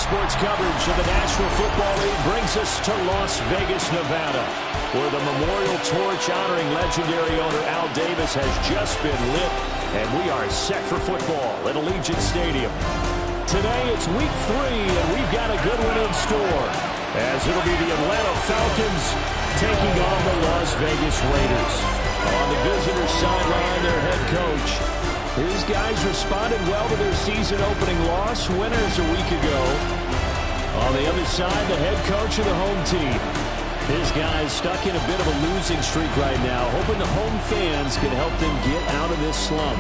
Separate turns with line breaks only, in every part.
Sports coverage of the National Football League brings us to Las Vegas, Nevada, where the memorial torch honoring legendary owner Al Davis has just been lit, and we are set for football at Allegiant Stadium. Today it's week 3, and we've got a good one in store, as it'll be the Atlanta Falcons taking on the Las Vegas Raiders. On the visitor sideline, their head coach. His guys responded well to their season-opening loss, winners a week ago. On the other side, the head coach of the home team. His guys stuck in a bit of a losing streak right now, hoping the home fans can help them get out of this slump.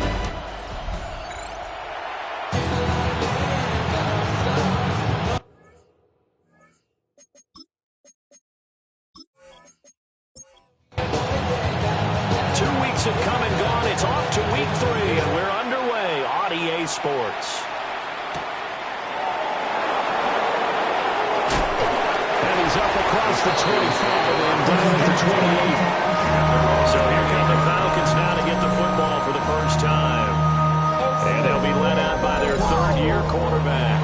Have come and gone. It's off to week 3, and we're underway on EA Sports. And he's up across the 25 and down to 28. So here come the Falcons now to get the football for the first time. And they'll be led out by their third-year quarterback.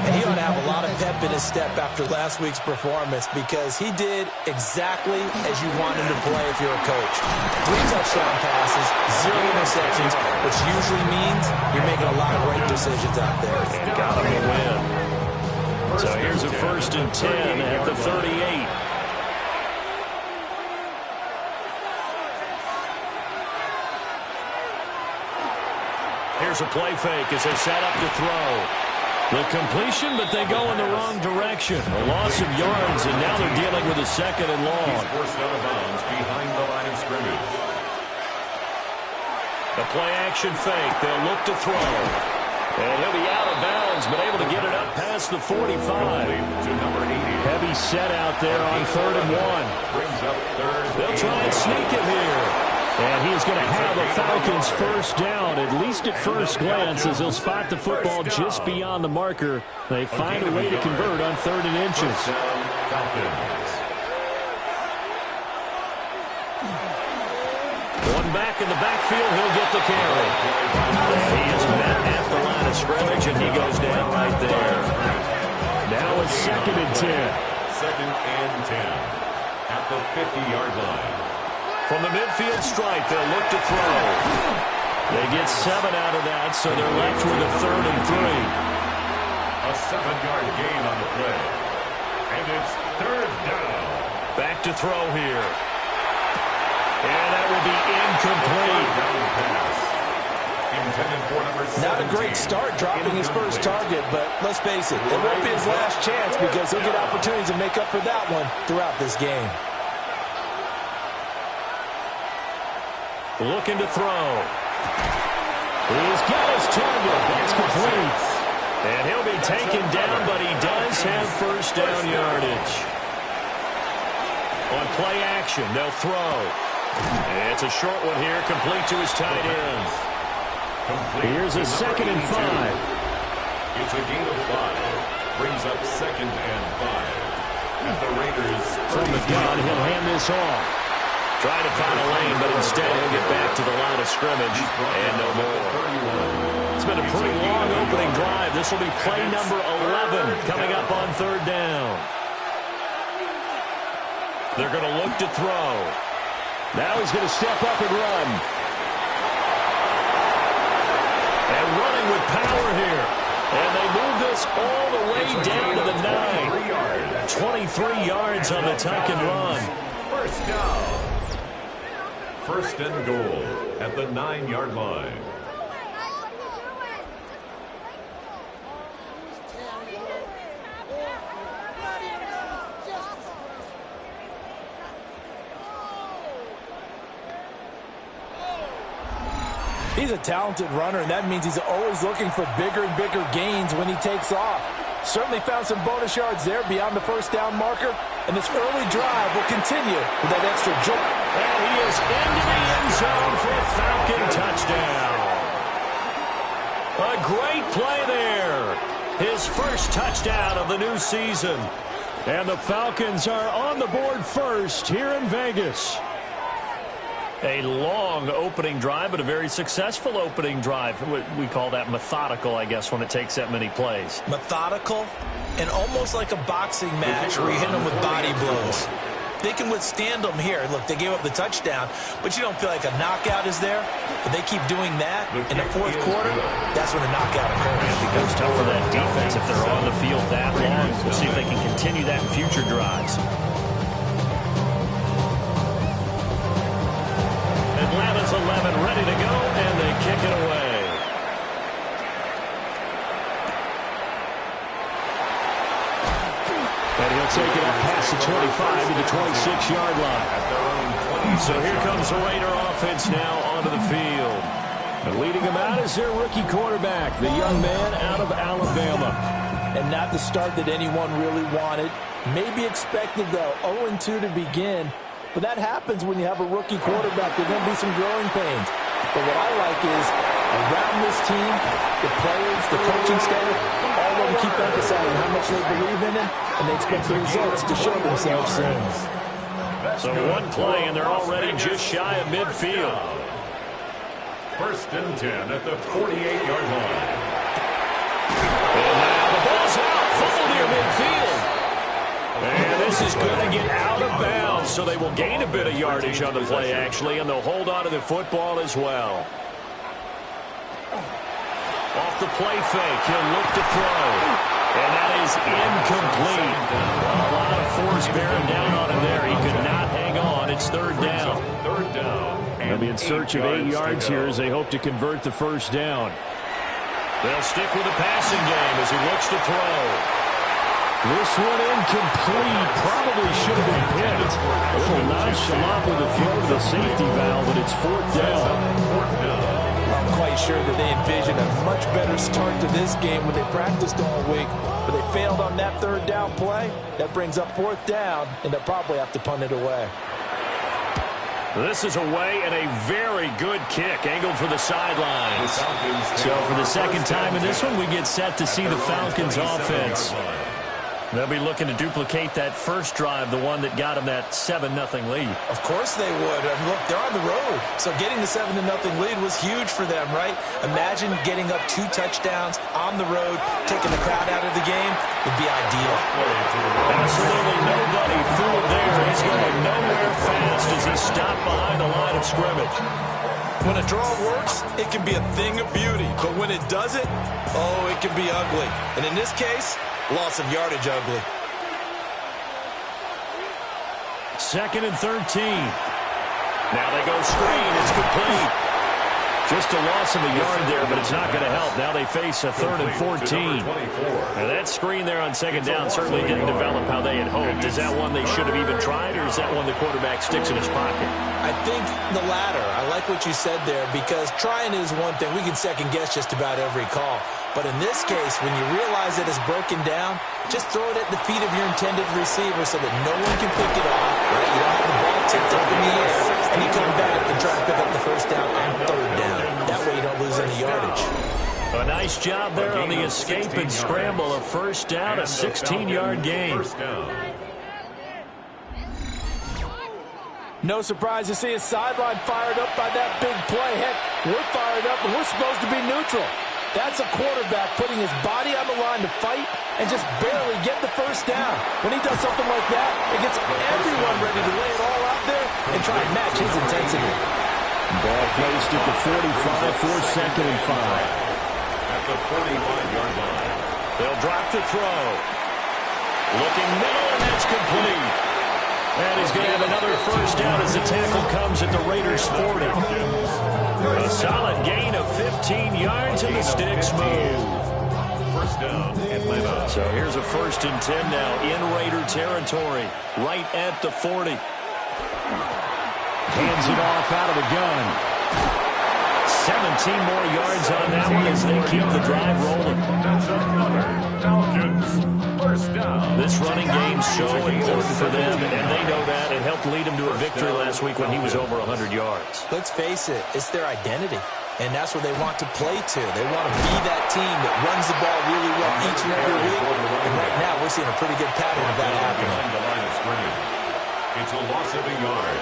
And he ought to have a lot of pep in his step after last week's performance, because he did exactly as you want him to play if you're a coach. 3 touchdown passes, 0 interceptions, which usually means you're making a lot of great decisions out there.
And got him to win. So here's a 1st and 10 at the 38. Here's a play fake as they set up to throw. The completion, but they go in the wrong direction. A loss of yards, and now they're dealing with a 2nd and long.
He's forced out of bounds behind the line of scrimmage.
The play-action fake. They'll look to throw. And he'll be out of bounds, but able to get it up past the 45.
To number 80.
Heavy set out there on 3rd and 1.
Brings up 3rd.
They'll try and sneak it here. And he's going to have the Falcons first down, at least at first glance, as he'll spot the football just beyond the marker. They find a way to convert on 3rd and inches. One back in the backfield, he'll get the carry. He is met at the line of scrimmage, and he goes down right there. Now it's 2nd and 10.
2nd and 10 at the 50-yard line.
From the midfield stripe, they'll look to throw. They get 7 out of that, so they're left with a 3rd and 3.
A 7-yard gain on the play. And it's 3rd down.
Back to throw here. And that will be incomplete.
Not a great start dropping his first target, but let's face it, it won't be his last chance, because he'll get opportunities to make up for that one throughout this game.
Looking to throw. He's got his target. That's complete. And he'll be taken down, but he does have first down yardage. On play action, they'll throw. It's a short one here, complete to his tight end. Here's a 2nd and 5.
It's a gain of 5. Brings up 2nd and 5. And the Raiders
from the gun, he'll hand this off. Trying to find a lane, but instead he'll get back to the line of scrimmage and no more. It's been a pretty long opening drive. This will be play number 11 coming up on 3rd down. They're going to look to throw. Now he's going to step up and run. And running with power here. And they move this all the way down to the 9. 23 yards on the tuck and run.
First down. 1st and goal at the 9-yard line.
He's a talented runner, and that means he's always looking for bigger and bigger gains when he takes off. Certainly found some bonus yards there beyond the first down marker, and this early drive will continue with that extra jump.
And he is into the end zone for a Falcon touchdown. A great play there. His first touchdown of the new season. And the Falcons are on the board first here in Vegas. A long opening drive, but a very successful opening drive. We call that methodical, I guess, when it takes that many plays.
Methodical and almost like a boxing match where you hit them with body blows. They can withstand them here. Look, they gave up the touchdown, but you don't feel like a knockout is there. But they keep doing that in the fourth quarter, that's when a knockout occurs.
It becomes tough for that defense if they're on the field that long. We'll see if they can continue that in future drives. Atlanta's 11 ready to go, and they kick it away. And he'll take it up past the 25 to the 26-yard line. So here comes the Raider offense now onto the field. And leading them out is their rookie quarterback, the young man out of Alabama.
And not the start that anyone really wanted. Maybe expected, though, 0-2 to begin. But that happens when you have a rookie quarterback. There's going to be some growing pains. But what I like is, around this team, the players, the coaching staff, all of them keep emphasizing how much they believe in it, and they expect the results to show themselves soon.
So one play, and they're already just shy of midfield.
1st and 10 at the 48-yard line.
And now the ball's out, full near midfield. And this is going to get out of bounds, so they will gain a bit of yardage on the play, actually, and they'll hold on to the football as well. Off the play fake, he'll look to throw. And that is incomplete. A lot of force bearing down on him there. He could not hang on. It's 3rd down.
3rd down.
They'll be in search of 8 yards here as they hope to convert the 1st down. They'll stick with the passing game as he looks to throw. This one incomplete. Probably should have been picked. A little nonchalant with the throw to the safety valve, but it's 4th down.
I'm quite sure that they envisioned a much better start to this game when they practiced all week. But they failed on that 3rd down play. That brings up 4th down, and they'll probably have to punt it away.
This is away and a very good kick, angled for the sidelines. So for the 2nd time in this one, we get set to see the Falcons offense. They'll be looking to duplicate that first drive, the one that got them that 7-0 lead.
Of course they would. I mean, look, they're on the road. So getting the 7-0 lead was huge for them, right? Imagine getting up 2 touchdowns on the road, taking the crowd out of the game would be ideal.
Absolutely nobody fooled there. He's going nowhere fast as he stopped behind the line of scrimmage.
When a draw works, it can be a thing of beauty. But when it doesn't, oh, it can be ugly. And in this case, loss of yardage ugly.
2nd and 13. Now they go screen. It's complete. Just a loss of a yard there, but it's not going to help. Now they face a 3rd and 14. Now that screen there on 2nd down certainly didn't develop how they had hoped. Is that one they should have even tried, or is that one the quarterback sticks in his pocket?
I think the latter. I like what you said there, because trying is one thing. We can second guess just about every call. But in this case, when you realize that it's broken down, just throw it at the feet of your intended receiver so that no one can pick it off. Right? You don't have the ball tipped up in the air, and you come back and try to pick up the 1st down and 3rd down. That way you don't lose any yardage.
A nice job there on the escape and scramble. A 1st down, a 16-yard gain.
No surprise to see a sideline fired up by that big play. Heck, we're fired up, and we're supposed to be neutral. That's a quarterback putting his body on the line to fight and just barely get the 1st down. When he does something like that, it gets everyone ready to lay it all out there and try and match his intensity.
Ball placed at the 45 for 2nd and 5.
At the 45-yard line.
They'll drop the throw. Looking middle, and that's complete. And he's going to have another 1st down as the tackle comes at the Raiders' 40. A solid gain of 15 yards, and the sticks move.
1st down, Atlanta.
So here's a 1st and 10 now in Raider territory, right at the 40. Hands it off out of the gun. 17 more yards on that one as they keep the drive rolling.
That's another Falcons 1st down.
This running game's so important for them, and they know that. It helped lead them to a victory last week when he was over 100 yards.
Let's face it, it's their identity. And that's where they want to play to. They want to be that team that runs the ball really well each and every week. And right now, we're seeing a pretty good pattern of that happening.
The line of scrimmage. It's a loss of a yard.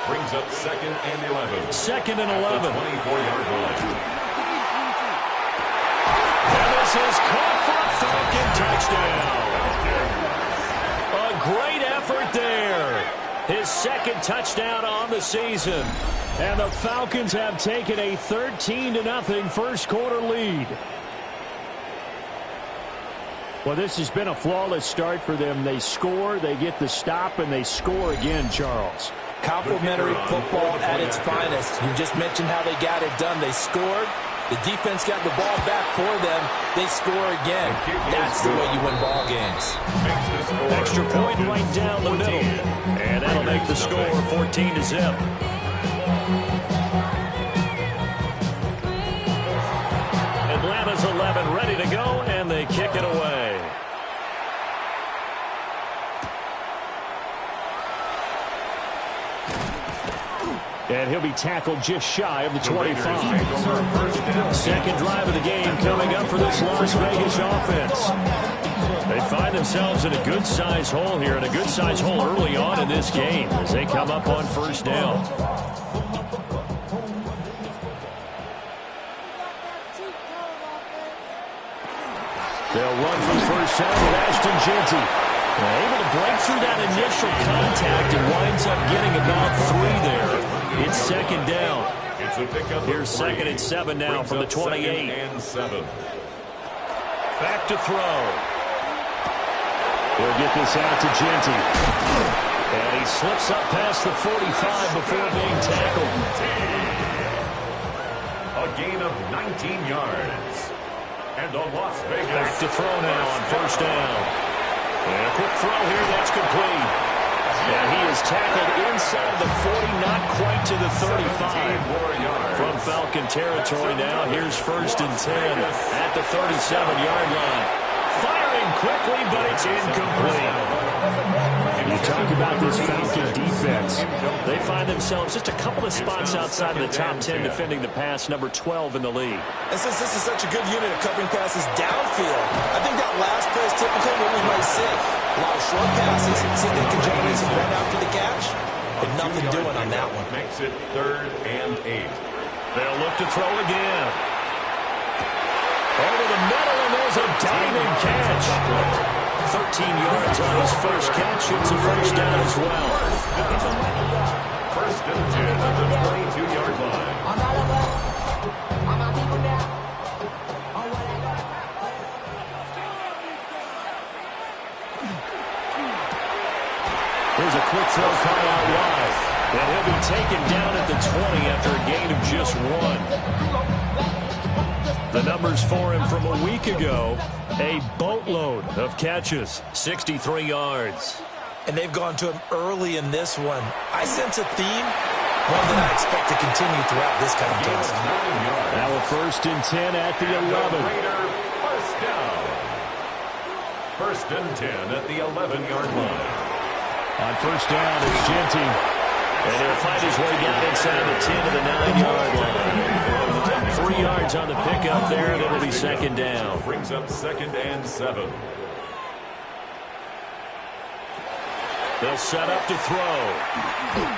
Brings up 2nd and 11.
2nd and 11.
24-yard line.
And this is caught for a Falcon touchdown. A great effort there. His 2nd touchdown on the season. And the Falcons have taken a 13-0 first quarter lead. Well, this has been a flawless start for them. They score, they get the stop, and they score again, Charles.
Complimentary football at its finest. You just mentioned how they got it done. They scored. The defense got the ball back for them. They score again. That's the way you win ball games.
Extra point right down the middle. And that'll make the score 14-0. Atlanta's 11 ready to go, and they kick it away. And he'll be tackled just shy of the 25. Second drive of the game coming up for this Las Vegas offense. They find themselves in a good-sized hole here, and a good-sized hole early on in this game as they come up on first down. They'll run for first down with Ashton Jeanty. Able to break through that initial contact and winds up getting about 3 there. It's 2nd down. Here's 2nd and 7 now from the 28. Back to throw. He'll get this out to Jeanty. And he slips up past the 45 before being tackled.
A gain of 19 yards. And a Las Vegas.
Back to throw now on first down. And a quick throw here, that's complete. And he is tackled inside the 40, not quite to the 35. From Falcon territory now, here's 1st and 10 at the 37-yard line. Firing quickly, but it's incomplete. You talk about this Falcon defense. They find themselves just a couple of spots outside of the top 10 defending the pass, number 12 in the league.
And since this is such a good unit of covering passes downfield, I think that last play is typically what we might see. A lot of short passes, see if they can generate some run after the catch, but nothing doing on that one.
Makes it 3rd and 8.
They'll look to throw again. Over the middle, and there's a diving catch. 13 yards on his first catch. It's a first down as well.
1st and 10 at the 22-yard line.
Here's a quick throw caught out wide. And he'll be taken down at the 20 after a gain of just 1. The numbers for him from a week ago, a boatload of catches, 63 yards.
And they've gone to him early in this one. I sense a theme, one that I expect to continue throughout this contest.
Now a 1st and 10 at the 11.
First down. 1st and 10 at the 11-yard line.
On first down, it's Jeanty. And he'll find his way down inside the 10 to the 9-yard line. 3 yards on the pickup there, and it'll be 2nd down.
Brings up 2nd and 7.
They'll set up to throw. And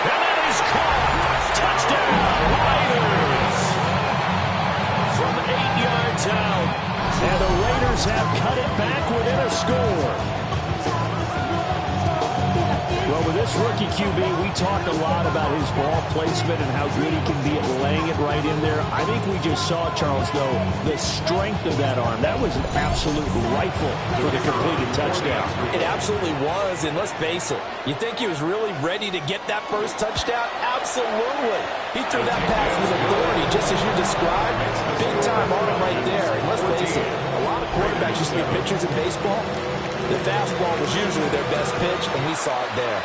that is caught. Touchdown, Raiders. From 8 yards out. And the Raiders have cut it back within a score. Well, with this rookie QB, we talk a lot about his ball placement and how good he can be at laying it right in there. I think we just saw, Charles, though, the strength of that arm. That was an absolute rifle for the completed touchdown.
It absolutely was, and let's face it, you think he was really ready to get that first touchdown? Absolutely. He threw that pass with authority, just as you described. Big-time arm right there, and let's face it, a lot of quarterbacks used to be pitchers in baseball. The fastball was usually their best pitch, and we saw it there.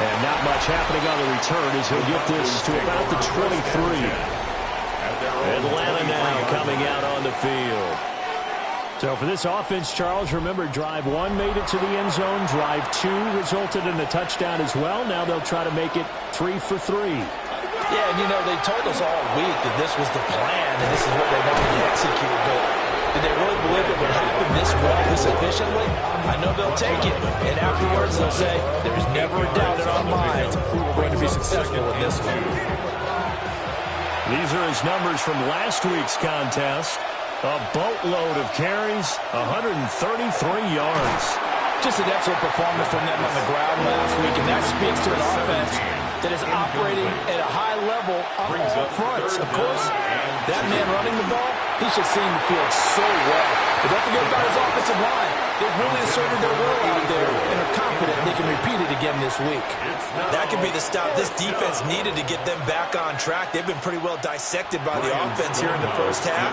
And not much happening on the return as he'll get this to about the 23. Atlanta now coming out on the field. So for this offense, Charles, remember, drive 1 made it to the end zone. Drive 2 resulted in a touchdown as well. Now they'll try to make it 3 for 3.
Yeah, and you know, they told us all week that this was the plan and this is what they wanted to execute, but did they really believe it would happen this well, this this efficiently, I know they'll take it. And afterwards, they'll say, there's never a doubt in our minds we were going to be successful in this one.
These are his numbers from last week's contest. A boatload of carries, 133 yards.
Just an excellent performance from them on the ground last week, and that speaks to an offense that is operating at a high level on all fronts. Of course, that man running the ball, he should seem the field so well. But don't forget about his offensive line. They've really asserted their will out there and are confident they can repeat it again this week.
That could be the stop this defense needed to get them back on track. They've been pretty well dissected by the offense here in the first half.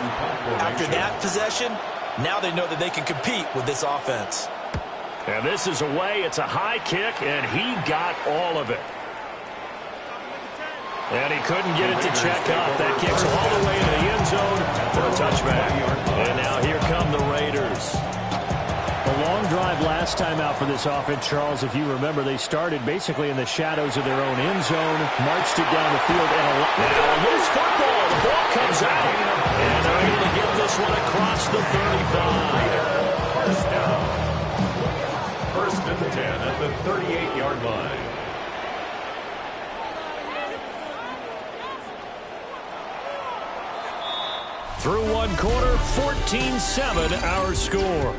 After that possession, now they know that they can compete with this offense.
And this is away. It's a high kick, and he got all of it. And he couldn't get it to check up. That kicks all the way to the end zone for a touchback. And now here come the Raiders.
A long drive last time out for this offense, Charles. If you remember, they started basically in the shadows of their own end zone, marched it down the field, and
now loose football. The ball comes out. And they're able to get this one across the 35.
First down. First and 10 at the 38-yard line.
Through one quarter, 14-7 our score.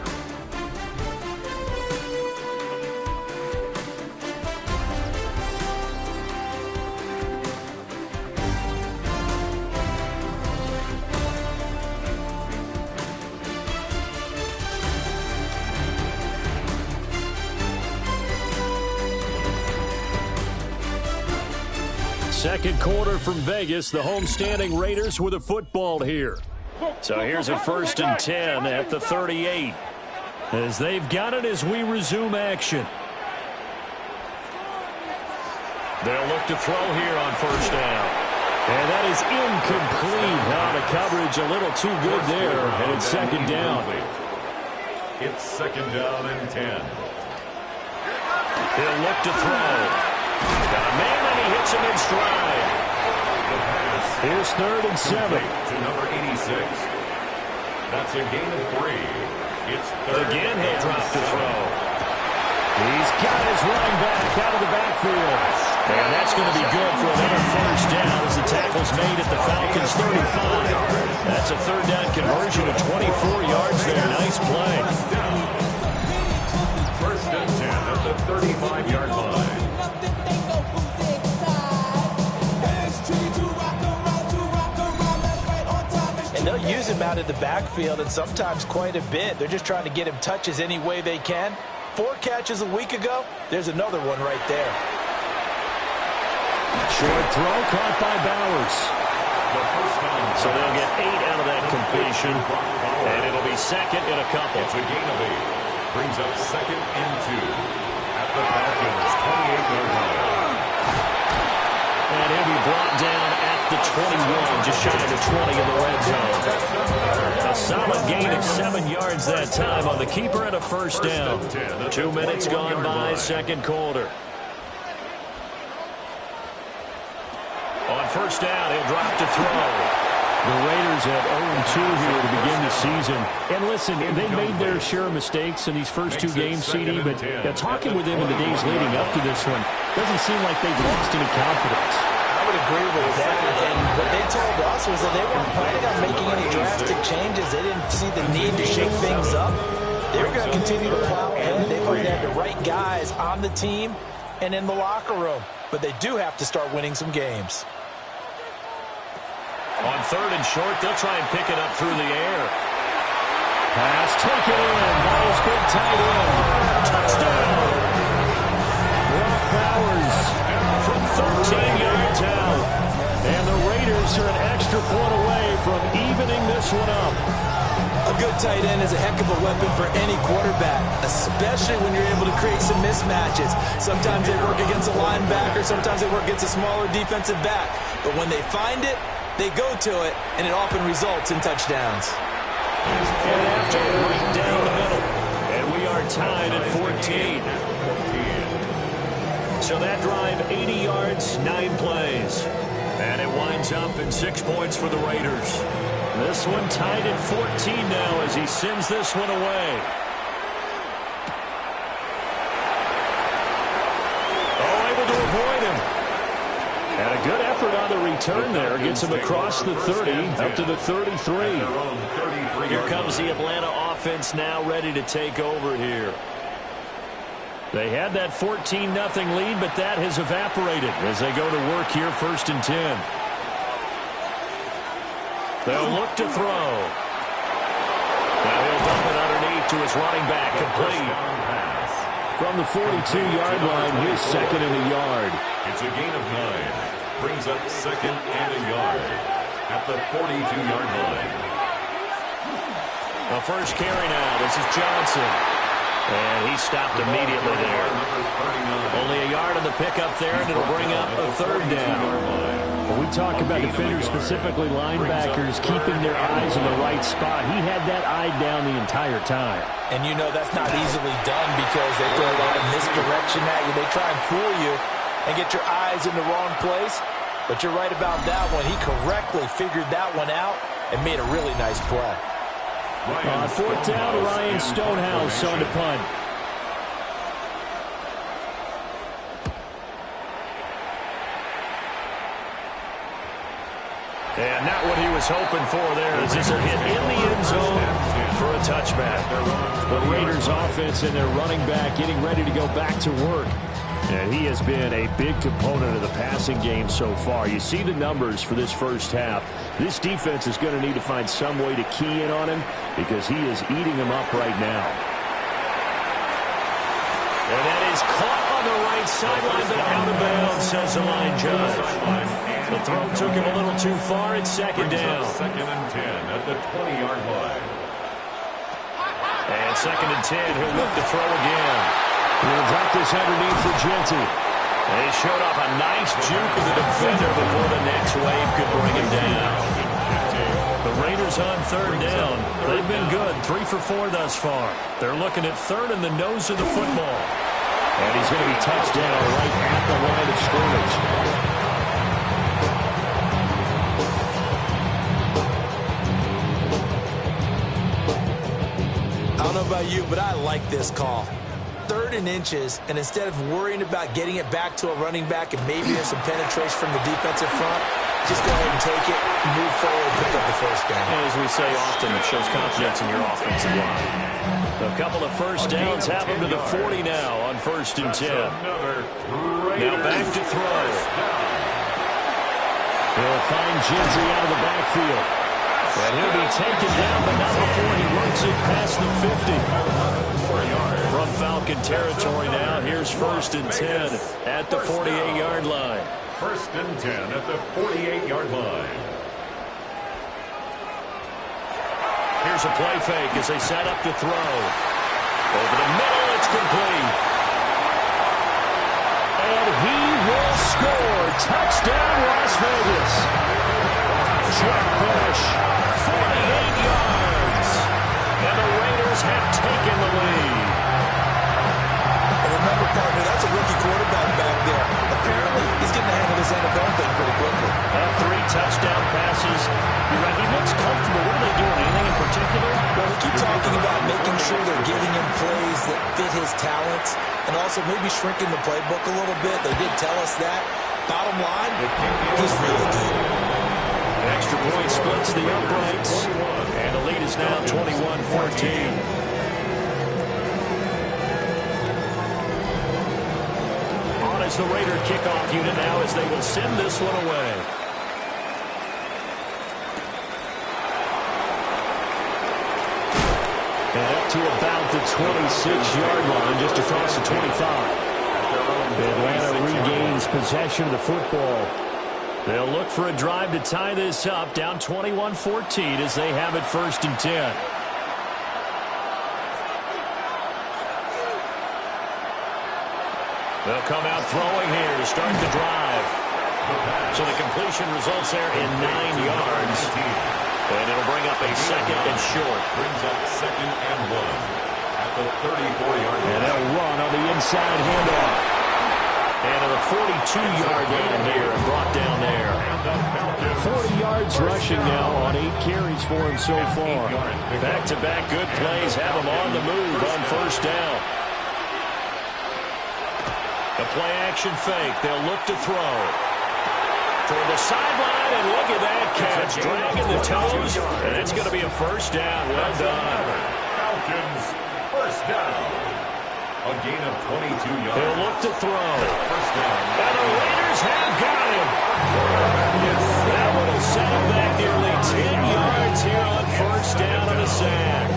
Second quarter from Vegas, the homestanding Raiders with a football here. So here's a 1st and 10 at the 38. As they've got it as we resume action. They'll look to throw here on 1st down. And that is incomplete. Now the coverage a little too good there, and it's 2nd down.
It's 2nd down and 10.
He'll look to throw. Got a man, and he hits him in stride. Here's 3rd and 7.
To number 86. That's a gain of 3. It's 3rd.
Again, he'll drop to throw. He's got his running back out of the backfield. And that's going to be good for another 1st down as the tackle's made at the Falcons' 35. That's a 3rd down conversion of 24 yards there. Nice play.
1st and 10 at the 35-yard line.
They'll use him out of the backfield, and sometimes quite a bit. They're just trying to get him touches any way they can. 4 catches a week ago. There's another one right there.
Short throw caught by Bowers. So they'll get 8 out of that completion, and it'll be 2nd and a couple.
It's a gain of 8. Brings up 2nd and 2 at the Falcons' 28-yard line.
And he'll be brought down at the 21, just shy of the 20 in the red zone. A solid gain of 7 yards that time on the keeper and a 1st down. 2 minutes gone by, 2nd quarter. On 1st down, he'll drop to throw.
The Raiders have 0-2 here to begin the season. And listen, they made their share of mistakes in these first 2 games, CD, but talking with them in the days leading up to this one, doesn't seem like they've lost any confidence.
I would agree with that. And what they told us was that they weren't planning on making any drastic changes. They didn't see the need to shake things up. They were going to continue to plow ahead. They wanted to have the right guys on the team and in the locker room. But they do have to start winning some games.
On 3rd and short, they'll try and pick it up through the air.
Pass taken in by his big tight end.
Touchdown! Brock Bowers from 13 yards out. And the Raiders are an extra point away from evening this one up.
A good tight end is a heck of a weapon for any quarterback, especially when you're able to create some mismatches. Sometimes they work against a linebacker, sometimes they work against a smaller defensive back. But when they find it, they go to it, and it often results in touchdowns.
And after right down the middle, and we are tied at 14. So that drive, 80 yards, 9 plays. And it winds up in 6 points for the Raiders. This one tied at 14 now as he sends this one away. And a good effort on the return there. Gets him across the 30, up to the 33. Here comes the Atlanta offense now ready to take over here. They had that 14-0 lead, but that has evaporated as they go to work here, 1st and 10. They'll look to throw. Now he'll dump it underneath to his running back, complete. From the 42-yard line, his 2nd and a yard.
It's a gain of 9. Brings up 2nd and a yard at the 42-yard line.
The first carry now. This is Johnson. And he stopped immediately there. Only a yard on the pickup there, and it'll bring up a 3rd down.
When we talk about defenders, specifically linebackers, keeping their eyes in the right spot, he had that eye down the entire time.
And you know that's not easily done because they throw a lot of misdirection at you. They try and fool you and get your eyes in the wrong place. But you're right about that one. He correctly figured that one out and made a really nice play.
On 4th down, Ryan Stonehouse on the punt.
And not what he was hoping for there, as this will hit in the end zone for a touchback.
The Raiders offense and their running back getting ready to go back to work.
And he has been a big component of the passing game so far. You see the numbers for this first half. This defense is going to need to find some way to key in on him because he is eating them up right now. And that is caught on the right sideline, but out of bounds, says the line judge. The throw took him a little too far. It's 2nd down.
2nd and 10 at the 20-yard line.
And 2nd and 10, he'll look to throw again.
He'll drop this underneath for Genty.
They showed off a nice juke of the defender before the next wave could bring him down. The Raiders on 3rd down. They've been good, 3 for 4 thus far. They're looking at 3rd in the nose of the football.
And he's going to be touched down right at the line of scrimmage.
I don't know about you, but I like this call. 3rd and inches, and instead of worrying about getting it back to a running back and maybe there's some penetration from the defensive front, just go ahead and take it, move forward, pick up the 1st down.
And as we say often, it shows confidence in your offensive line. A couple of 1st downs have him to the 40 now on 1st and 10. Now back to throw.
He'll find Genty out of the backfield.
And he'll be taken down, but not before he runs it past the 50. From Falcon territory now, here's 1st and 10 at the 48-yard line.
1st and 10 at the 48-yard line.
Here's a play fake as they set up to throw. Over the middle, it's complete.
And he will score. Touchdown, Las Vegas. Chuck Bush,
48 yards. And the Raiders have taken the lead.
And remember, partner, that's a rookie quarterback back there. Apparently, he's getting the hang of this NFL thing pretty quickly.
3 touchdown passes. You're right, he looks comfortable. What are they doing? Anything in particular?
Well, we keep talking about making sure they're giving him plays that fit his talents and also maybe shrinking the playbook a little bit. They did tell us that. Bottom line, he's really good.
Extra point splits the uprights. And the lead is now 21-14. As the Raider kickoff unit now as they will send this one away.
And up to about the 26-yard line, just across the 25. Atlanta regains possession of the football.
They'll look for a drive to tie this up, down 21-14 as they have it 1st and 10. They'll come out throwing here to start the drive. So the completion results there in 9 yards. And it'll bring up a 2nd and short.
Brings up 2nd and 1 at the 34-yard line.
And they'll run on the inside handoff.
And to the 42-yard line here and brought down there.
40 yards rushing now on 8 carries for him so far.
Back-to-back good plays have him on the move on 1st down. The play-action fake. They'll look to throw. Toward the sideline, and look at that catch. Dragging the toes, and it's going to be a first down. Well done.
Falcons, first down. A gain of 22 yards.
He'll look to throw.
First down.
And the Raiders have got him.
Yes.
That one will set him back nearly 10 yards here on first down on a sack.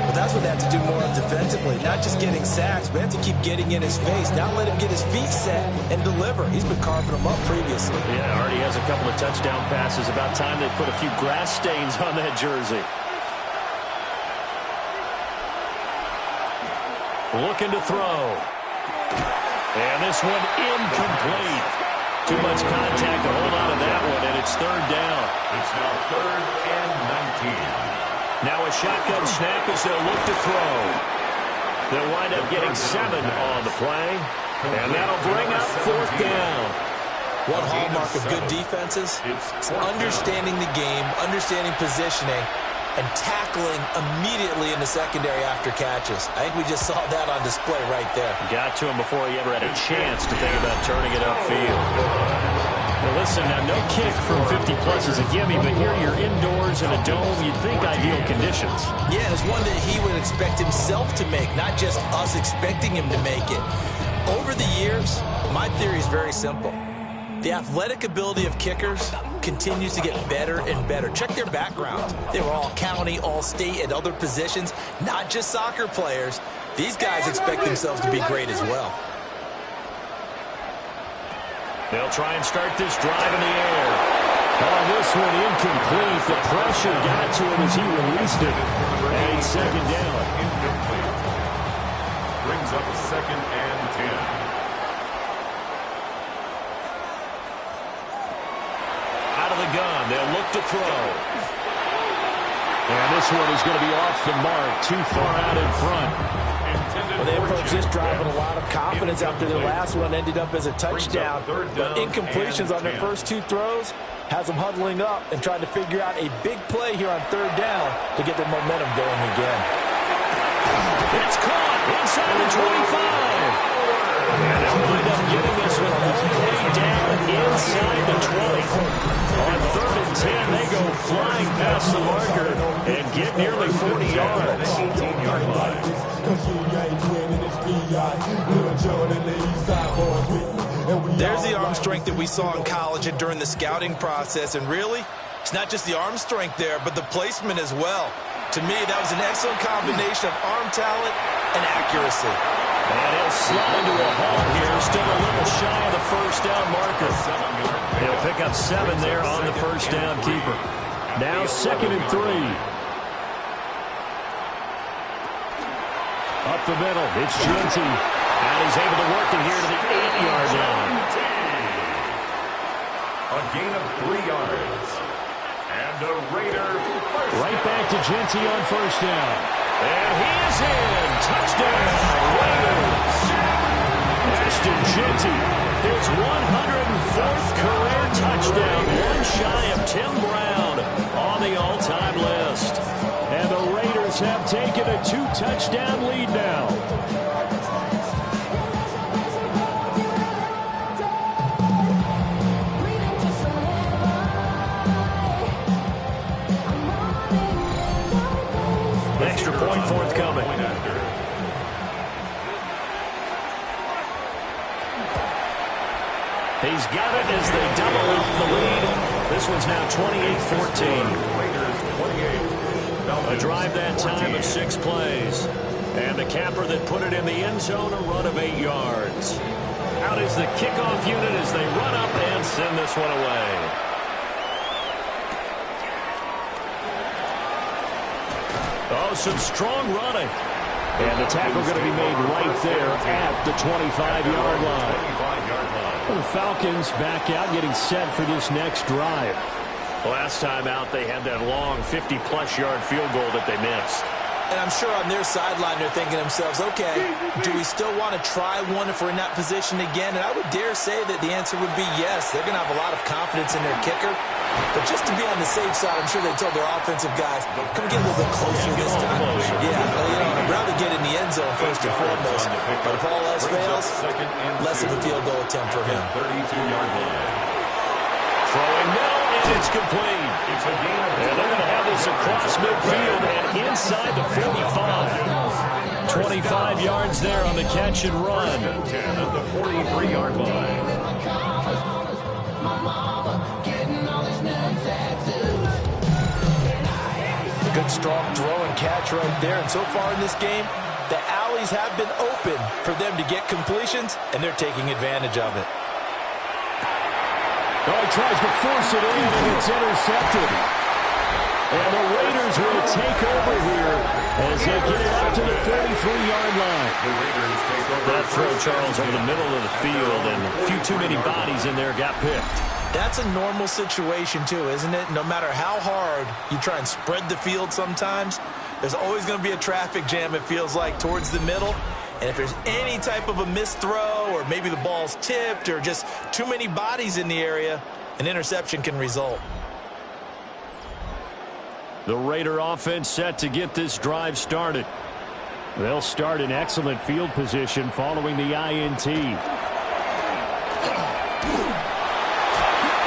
Well, that's what they have to do more defensively. Not just getting sacks, but have to keep getting in his face. Not let him get his feet set and deliver. He's been carving them up previously.
Yeah, already has a couple of touchdown passes. About time they put a few grass stains on that jersey. Looking to throw. And this one incomplete. Too much contact to hold on to that one, and it's third down.
It's now 3rd and 19.
Now a shotgun snap as they'll look to throw. They'll wind up getting 7 on the play, and that'll bring up fourth down.
One hallmark of good defenses is understanding the game, understanding positioning, and tackling immediately in the secondary after catches. I think we just saw that on display right there.
Got to him before he ever had a chance to think about turning it upfield. Well, listen, now no kick from 50-plus is a gimme, but here you're indoors in a dome. You'd think ideal conditions.
Yeah, it's one that he would expect himself to make, not just us expecting him to make it. Over the years, my theory is very simple. The athletic ability of kickers continues to get better and better. Check their background. They were all county, all state, at other positions, not just soccer players. These guys expect themselves to be great as well.
They'll try and start this drive in the air. Oh, this one incomplete. The pressure got to him as he released it. And second down.
Incomplete. Brings up 2nd and 10.
Out of the gun, they'll look to throw.
And this one is going to be off the mark, too far out in front.
Well, they approached this drive with a lot of confidence after their last one ended up as a touchdown. But incompletions on their first 2 throws has them huddling up and trying to figure out a big play here on 3rd down to get their momentum going again.
It's caught inside the 25. And they'll wind up getting this one all the way down inside the 20. On 3rd and 10, they go flying past the marker and get nearly 40 yards.
18-yard line.
There's the arm strength that we saw in college and during the scouting process. And really, it's not just the arm strength there, but the placement as well. To me, that was an excellent combination of arm talent and accuracy.
And he'll slide to a halt here, still a little shy of the first down marker. He'll pick up 7 there on the first down keeper.
Now 2nd and 3. Up the middle, it's Genty.
And he's able to work it here to the 8-yard line.
A gain of 3 yards. And a Raider.
Right back to Genty on first down.
And he is in. Touchdown, Raiders. Ashton Genty, his 104th career touchdown. One shy of Tim Brown on the all-time list.
And the Raiders have taken a 2-touchdown lead now.
Extra point forthcoming. He's got it as they double up the lead. This one's now 28-14. A drive that time of 6 plays. And the capper that put it in the end zone, a run of 8 yards. Out is the kickoff unit as they run up and send this one away. Oh, some strong running.
And the tackle going to be made right there at the 25-yard line. The Falcons back out, getting set for this next drive.
Last time out, they had that long 50-plus yard field goal that they missed.
And I'm sure on their sideline they're thinking to themselves, okay, do we still want to try one if we're in that position again? And I would dare say that the answer would be yes. They're going to have a lot of confidence in their kicker. But just to be on the safe side, I'm sure they told their offensive guys, come get a little bit closer this time. Yeah, I'd rather get in the end zone first and foremost. But if all else fails, less of a field goal attempt for him.
32-yard line.
Throwing middle, and it's complete. And they're going to have this across midfield and inside the 45. 25 yards there on the catch and run.
10 at the 43-yard line.
Good, strong throw and catch right there. And so far in this game, the alleys have been open for them to get completions, and they're taking advantage of it.
Oh, he tries to force it in, and it's intercepted. And the Raiders will take over here as they get it up to the 43-yard line.
That throw, Charles, over the middle of the field, and a few too many bodies in there got picked.
That's a normal situation, too, isn't it? No matter how hard you try and spread the field sometimes, there's always going to be a traffic jam, it feels like, towards the middle. And if there's any type of a missed throw or maybe the ball's tipped or just too many bodies in the area, an interception can result.
The Raider offense set to get this drive started.
They'll start in excellent field position following the INT.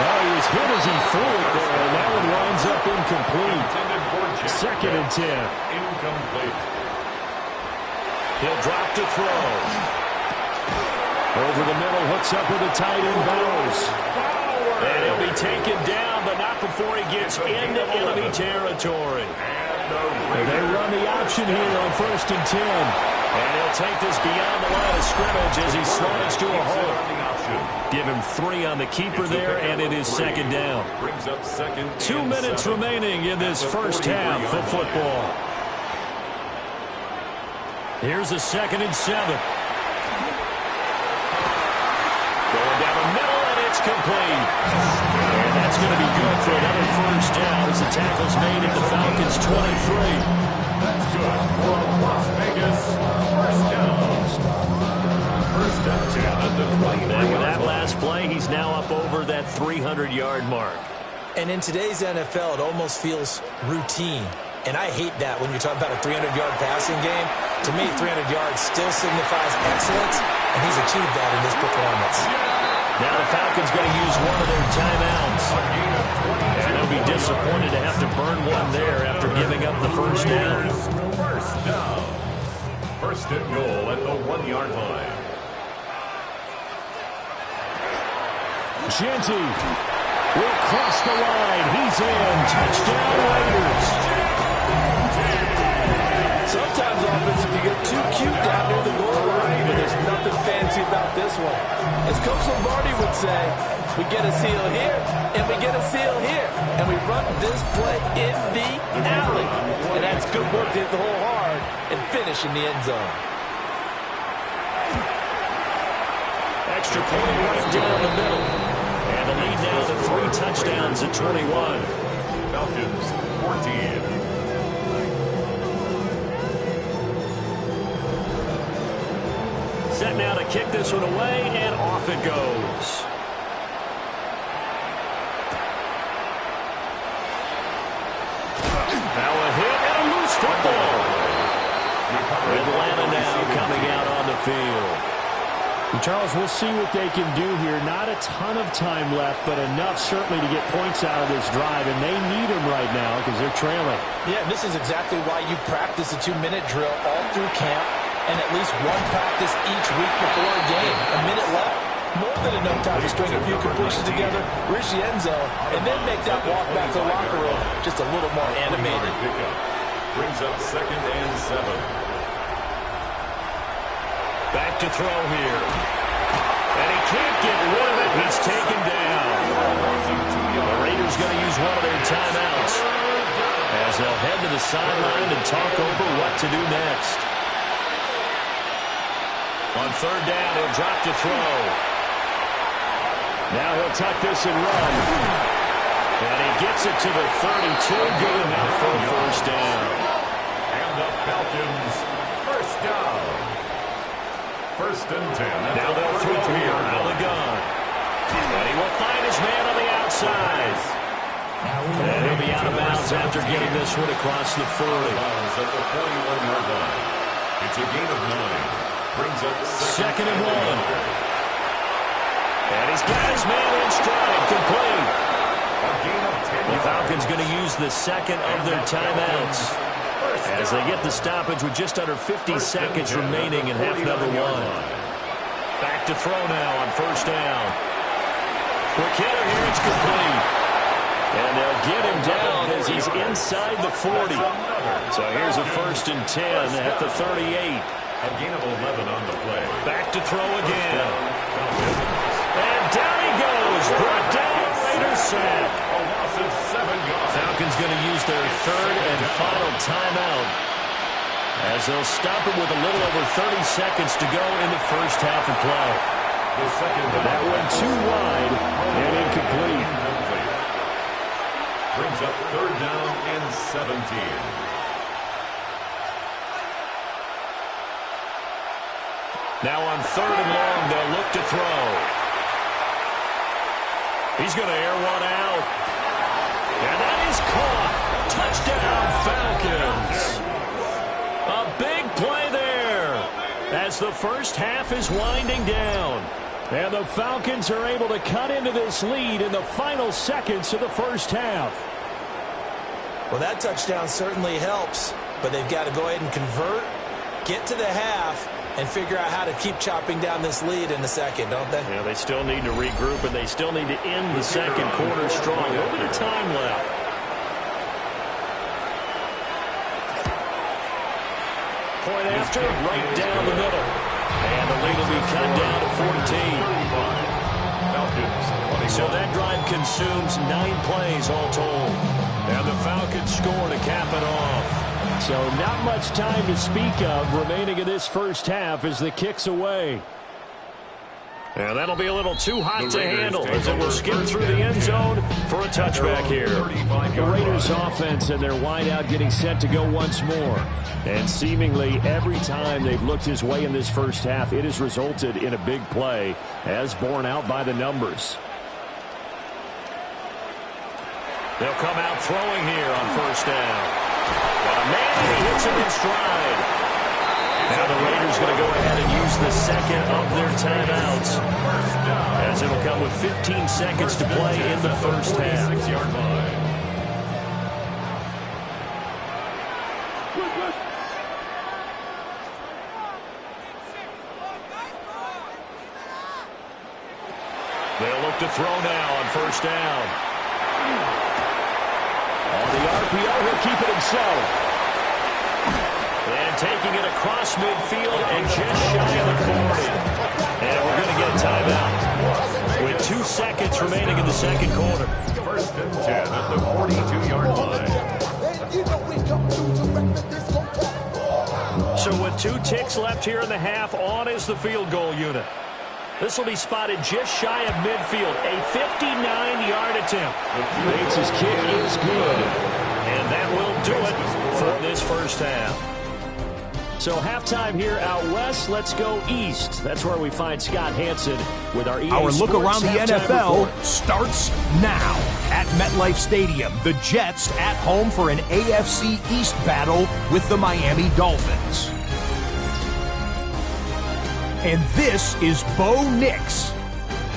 Oh, he was hit as he threw it there, and that one winds up incomplete. 2nd and 10.
Incomplete.
He'll drop to throw. Over the middle, hooks up with a tight end, Bowers. And he'll be taken down, but not before he gets into enemy territory.
They run the option here on 1st and 10.
And he'll take this beyond the line of scrimmage as he slides to a hole. Give him 3 on the keeper there, and it is 2nd down. 2 minutes remaining in this first half of football. Here's a 2nd and 7. Going down the middle, and it's complete. And that's going to be good for another first down as the tackle's made at the Falcons' 23.
That's good for Las Vegas. First down. 1st and 10 at the 23.
And with that last play, he's now up over that 300-yard mark.
And in today's NFL, it almost feels routine. And I hate that when you're talking about a 300-yard passing game. To me, 300 yards still signifies excellence, and he's achieved that in this performance.
Now the Falcons going to use one of their timeouts. And they'll be disappointed to have to burn one there after giving up the first down.
First down. 1st and goal at the 1-yard line.
Genty will cross the line. He's in. Touchdown, Raiders.
Sometimes offense, if you get too cute down near the goal line, but there's nothing fancy about this one. As Coach Lombardi would say, we get a seal here, and we get a seal here, and we run this play in the alley. And that's good work to hit the hole hard and finish in the end zone.
Extra point right down the middle. And the lead now to 3 touchdowns at 21.
Falcons 14.
Set now to kick this one away, and off it goes. Now a hit and a loose football. Atlanta now coming out on the field.
Charles, we'll see what they can do here. Not a ton of time left, but enough certainly to get points out of this drive, and they need them right now because they're trailing.
Yeah, this is exactly why you practice a 2-minute drill all through camp and at least one practice each week before a game. A minute left, more than enough time to string a few completions together, reach the end zone, and then make that walk back to the locker room just a little more animated.
Brings up 2nd and 7.
Back to throw here. And he can't get rid of it. He's taken down. The Raiders going to use one of their timeouts as they'll head to the sideline and talk over what to do next. On 3rd down, he'll drop to throw.
Now he'll tuck this and run.
And he gets it to the 32. Good enough for a first down.
And the Falcons, first down. 1st and 10.
Now they'll throw here out of the gun. And he will find his man on the outside. And he'll be out of bounds after getting this one across the 40.
At the 41-yard line. It's a gain of 9. Brings up
2nd and 1. And he's got his man in stride, complete. The Falcons going to use the second of their timeouts as they get the stoppage with just under 50 seconds remaining in half number one. Back to throw now on first down. Quick hitter here, it's complete. And they'll get him down as he's inside the 40. So here's a 1st and 10 at the 38.
A gain of 11 on the play.
Back to throw again. And down he goes. Brought down, Raiders sack.
A loss of 7 yards.
Falcons going to use their third and final timeout as they'll stop it with a little over 30 seconds to go in the first half of play.
The second
That one too wide and incomplete.
Brings up 3rd down and 17.
Now on 3rd and long, they'll look to throw. He's going to air one out. And that is caught. Touchdown, Falcons. A big play there as the first half is winding down. And the Falcons are able to cut into this lead in the final seconds of the first half.
Well, that touchdown certainly helps, but they've got to go ahead and convert, get to the half, and figure out how to keep chopping down this lead in the second, don't they?
Yeah, they still need to regroup, and they still need to end the second quarter strong. A little bit of time left. Point after, right down the middle. And the lead will be cut down to 14. So that drive consumes 9 plays all told. And the Falcons score to cap it off. So not much time to speak of remaining in this first half as the kick's away. And that'll be a little too hot to handle as it will skip through the end zone for a touchback here. The Raiders offense and their wideout getting set to go once more. And seemingly every time they've looked his way in this first half, it has resulted in a big play as borne out by the numbers. They'll come out throwing here on first down. And a man, he hits him in stride. Now the Raiders going to go ahead and use the second of their timeouts as it'll come with 15 seconds to play in the first half.
6-yard line.
They'll look to throw now on first down. On the RPO, he'll keep it himself. And taking it across midfield and just shy of the 40. And we're going to get a timeout with 2 seconds remaining in the second quarter.
1st and 10 at the 42-yard line.
So with 2 ticks left here in the half, on is the field goal unit. This will be spotted just shy of midfield. A 59-yard attempt. Bates' kick is good. And that will do it for this first half. So halftime here out west. Let's go east. That's where we find Scott Hansen with our EA
Our look
Sports
around the
halftime
NFL
report.
starts now. At MetLife Stadium, the Jets at home for an AFC East battle with the Miami Dolphins. And this is Bo Nix.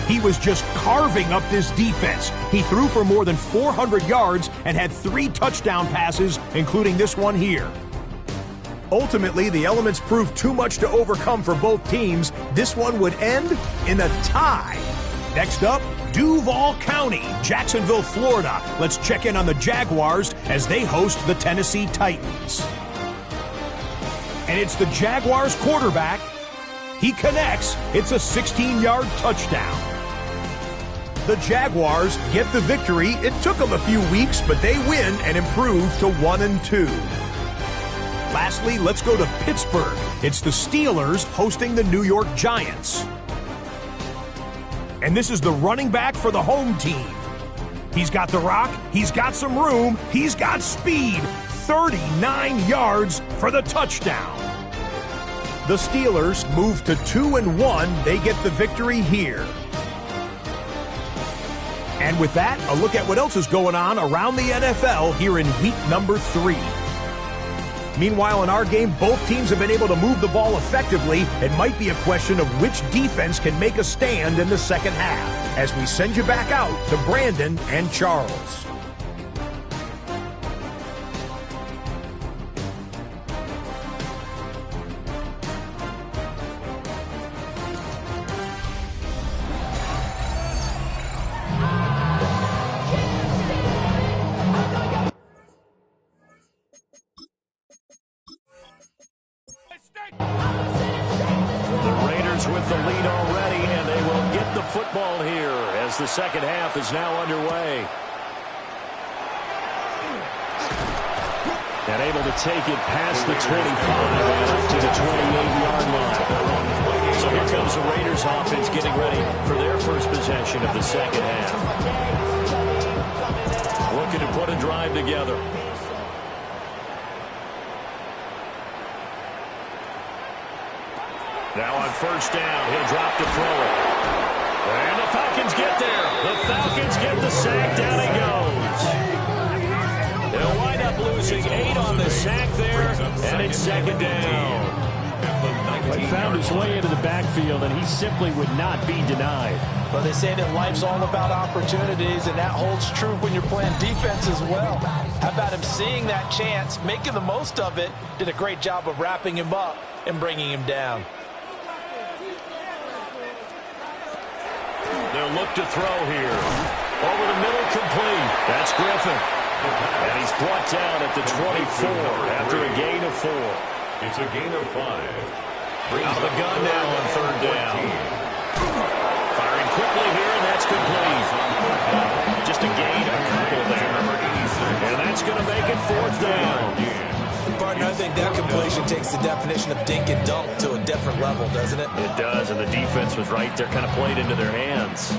He was just carving up this defense. He threw for more than 400 yards and had 3 touchdown passes, including this one here. Ultimately, the elements proved too much to overcome for both teams. This one would end in a tie. Next up, Duval County, Jacksonville, Florida. Let's check in on the Jaguars as they host the Tennessee Titans. And it's the Jaguars quarterback. He connects. It's a 16-yard touchdown. The Jaguars get the victory. It took them a few weeks, but they win and improve to 1-2. Lastly, let's go to Pittsburgh. It's the Steelers hosting the New York Giants. And this is the running back for the home team. He's got the rock, he's got some room, he's got speed. 39 yards for the touchdown. The Steelers move to 2-1. They get the victory here. And with that, a look at what else is going on around the NFL here in week number 3. Meanwhile, in our game, both teams have been able to move the ball effectively. It might be a question of which defense can make a stand in the second half, as we send you back out to Brandon and Charles.
Falcons with the lead already, and they will get the football here as the second half is now underway. And able to take it past the 25 and up to the 28-yard line. So here comes the Raiders offense getting ready for their first possession of the second half. Looking to put a drive together. Now on first down, he'll drop to throw it. And the Falcons get there. The Falcons get the sack. Down he goes. They'll wind up losing 8 on the sack there, and it's second down.
He found his way into the backfield, and he simply would not be denied.
Well, they say that life's all about opportunities, and that holds true when you're playing defense as well. How about him seeing that chance, making the most of it, did a great job of wrapping him up and bringing him down.
They'll look to throw here. Over the middle, complete. That's Griffin. And he's brought down at the 24 after a gain of 4.
It's a gain of 5.
Out of the gun now on third down. Firing quickly here, and that's complete. Just a gain, a couple there. And that's going to make it fourth down.
Partner, I think that completion takes the definition of dink and dunk to a different level, doesn't it?
It does, and the defense was right there, kind of played into their hands.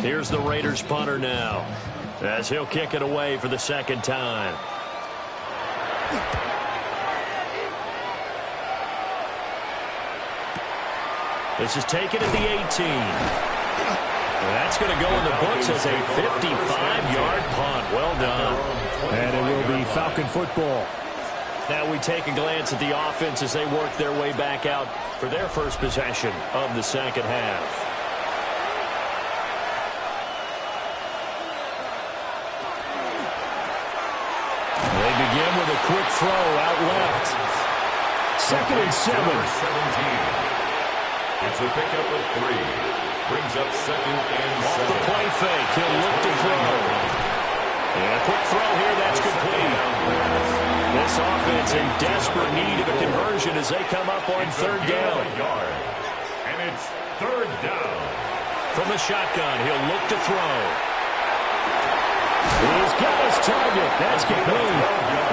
Here's the Raiders punter now, as he'll kick it away for the second time. This is taken at the 18. That's going to go in the books as a 55-yard punt. Well done.
And it will be Falcon football.
Now we take a glance at the offense as they work their way back out for their first possession of the second half. They begin with a quick throw out left. 2nd and 7.
It's a pickup of 3. Brings up 2nd and 7.
Off the play fake, he'll look to throw. And a quick throw here, that's complete. This offense in desperate need of a conversion as they come up on third down.
And it's third down.
From the shotgun, he'll look to throw. He's got his target. That's complete.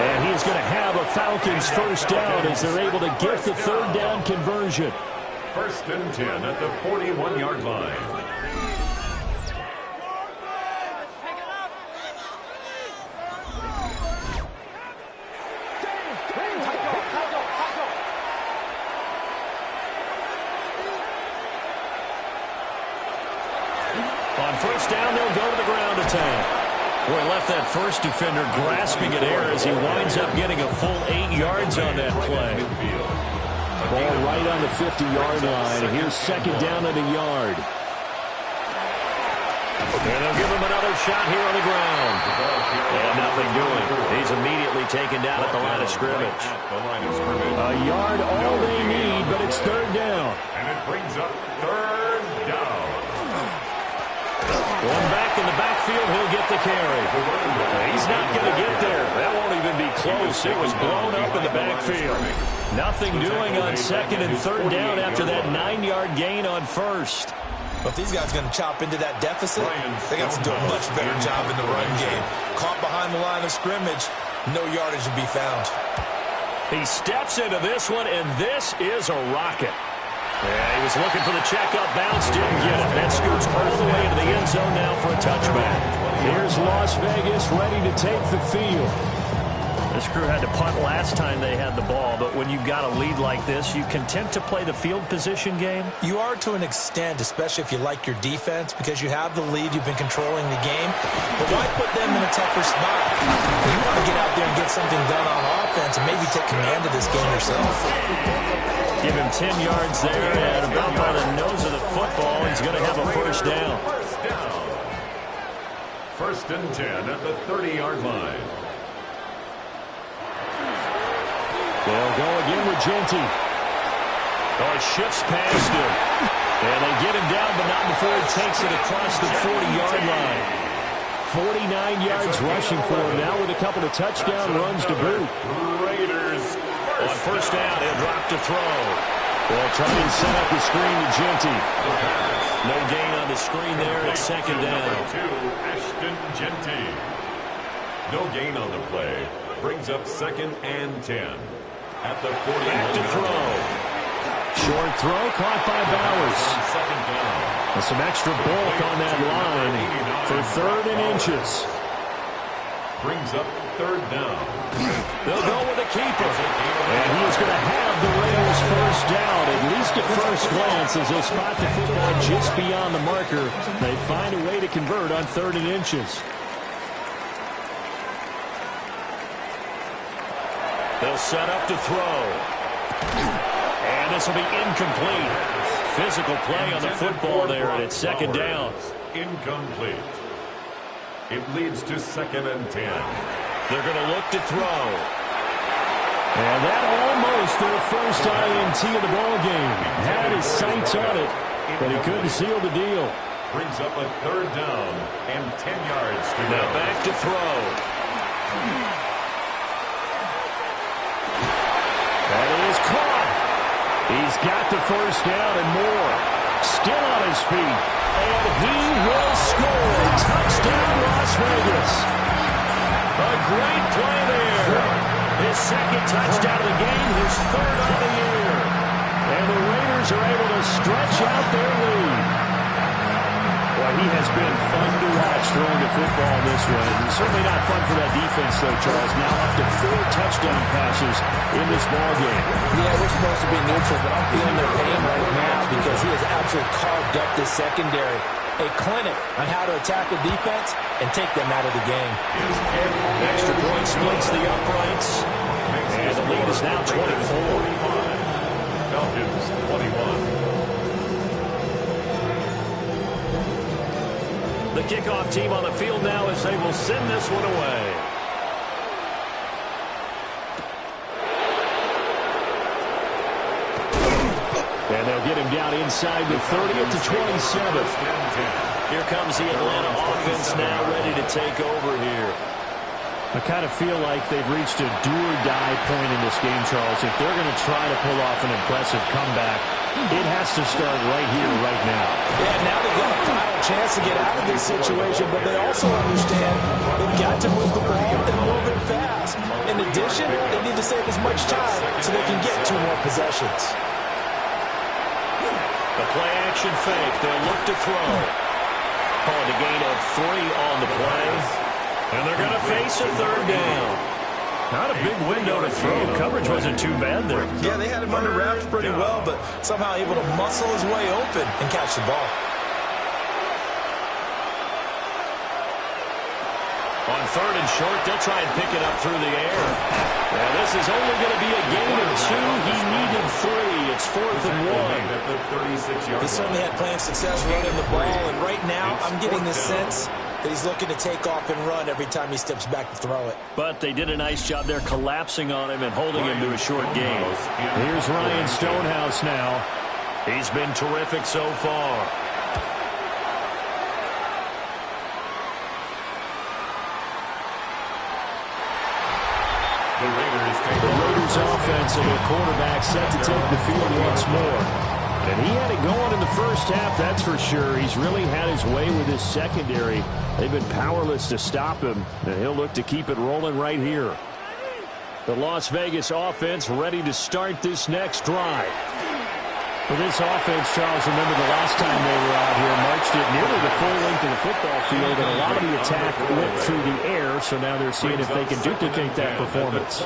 And he's going to have a Falcons first down as they're able to get the third down conversion.
1st and 10 at the 41-yard line.
On first down, they'll go to the ground attack. Boy, left that first defender grasping at air as he winds up getting a full 8 yards on that play.
Ball right on the 50-yard line. Here's second down at a yard.
And they'll give him another shot here on the ground. And nothing doing. He's immediately taken down at the line of scrimmage.
A yard, all they need, but it's third down.
And it brings up third down.
One back in the backfield, he'll get the carry. He's not going to get there. That won't even be close. It was blown up in the backfield. Nothing doing on second and third down after that 9-yard gain on first.
But if these guys are going to chop into that deficit, they got to do a much better job in the run game. Caught behind the line of scrimmage, no yardage to be found.
He steps into this one, and this is a rocket. Yeah, he was looking for the checkup bounce, didn't get it. That scoots all the way into the end zone now for a touchback.
Here's Las Vegas ready to take the field.
This crew had to punt last time they had the ball, but when you've got a lead like this, you content to play the field position game?
You are to an extent, especially if you like your defense, because you have the lead, you've been controlling the game. But why put them in a tougher spot? You want to get out there and get something done on offense and maybe take command of this game yourself.
Give him 10 yards there, and about by the nose of the football, he's going to have a first down.
1st and 10 at the 30-yard line.
They'll go again with Genty.
Oh, it shifts past him. And they get him down, but not before he takes it across the 40-yard line.
49 yards rushing for him now with a couple of touchdown runs to boot.
Raiders on
first down. He'll drop to throw. Well, trying to set up the screen to Genty. No gain on the screen there. It's second down.
Ashton Genty. No gain on the play. Brings up 2nd and 10. At the 40.
Back to throw. Short throw caught by Bowers.
Second down.
And some extra bulk on that line for 3rd and inches.
Brings up 3rd down.
They'll go with a keeper. And he is going to have the Raiders first down, at least at first glance, as they'll spot the football just beyond the marker. They find a way to convert on 3rd and inches. They'll set up to throw. And this will be incomplete. Physical play on the football there, and it's 2nd down.
Incomplete. It leads to 2nd and 10.
They're going to look to throw. And that almost their first INT of the ball game. Had his sights on it, but he couldn't seal the deal.
Brings up a 3rd down and 10 yards to go.
Now back to throw. That is caught. He's got the first down and more. Still on his feet. And he will score. Touchdown, Las Vegas. A great play there. His 2nd touchdown of the game, his 3rd of the year. And the Raiders are able to stretch out their lead. Well, he has been fun to watch throwing the football this way. Certainly not fun for that defense, though, Charles. Now up to 4 touchdown passes in this ball game.
Yeah, we're supposed to be neutral, but I'm feeling their pain right now because he has absolutely carved up this secondary. A clinic on how to attack a defense and take them out of the game.
Extra point splits the uprights. And the lead is now 24.
Falcons 21.
The kickoff team on the field now as they will send this one away. And they'll get him down inside the 30 to 27. Here comes the Atlanta offense now ready to take over here. I kind of feel like they've reached a do-or-die point in this game, Charles. If they're going to try to pull off an impressive comeback, it has to start right here, right now.
Yeah, now they've got a final chance to get out of this situation, but they also understand they've got to move the ball and move it fast. In addition, they need to save as much time so they can get 2 more possessions.
The play-action fake. They'll look to throw. Calling a gain of 3 on the play. And they're going to face a 3rd down. Not a big window to throw. Coverage wasn't too bad there.
Yeah, they had him under wraps pretty well, but somehow able to muscle his way open and catch the ball.
On 3rd and short, they'll try and pick it up through the air. Now, this is only going to be a gain of 2. He needed 3. It's 4th and 1.
He certainly had plenty of success running the ball, and right now I'm getting the sense that he's looking to take off and run every time he steps back to throw it.
But they did a nice job there collapsing on him and holding him to a short gain. Here's Ryan Stonehouse now. He's been terrific so far.
The
Raiders offense and their quarterback set to take the field once more. And he had it going in the first half, that's for sure. He's really had his way with his secondary. They've been powerless to stop him, and he'll look to keep it rolling right here. The Las Vegas offense ready to start this next drive. For this offense, Charles, remember the last time they were out here, marched it nearly the full length of the football field, and a lot of the attack went through the air, so now they're seeing if they can duplicate that performance.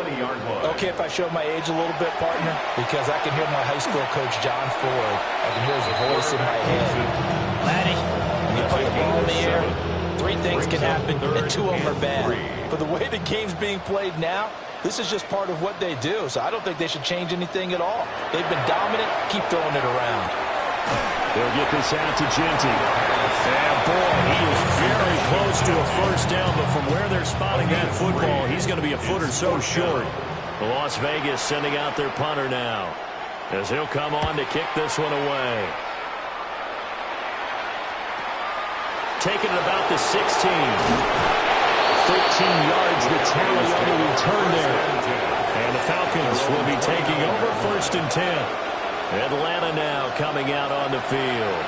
Okay, if I show my age a little bit, partner, because I can hear my high school coach, John Ford. I can hear his voice in my head. Laddie, when you put the ball in the air, 3 things can happen, and 2 of them are bad. But the way the game's being played now, this is just part of what they do, so I don't think they should change anything at all. They've been dominant. Keep throwing it around.
They'll get this out to Genty. And boy, he is very close to a first down, but from where they're spotting that football, he's going to be a foot or so short. Las Vegas sending out their punter now, as he'll come on to kick this one away. Taking it about the 16. 13 yards the tally on the return there. And the Falcons will be taking over 1st and 10. Atlanta now coming out on the field.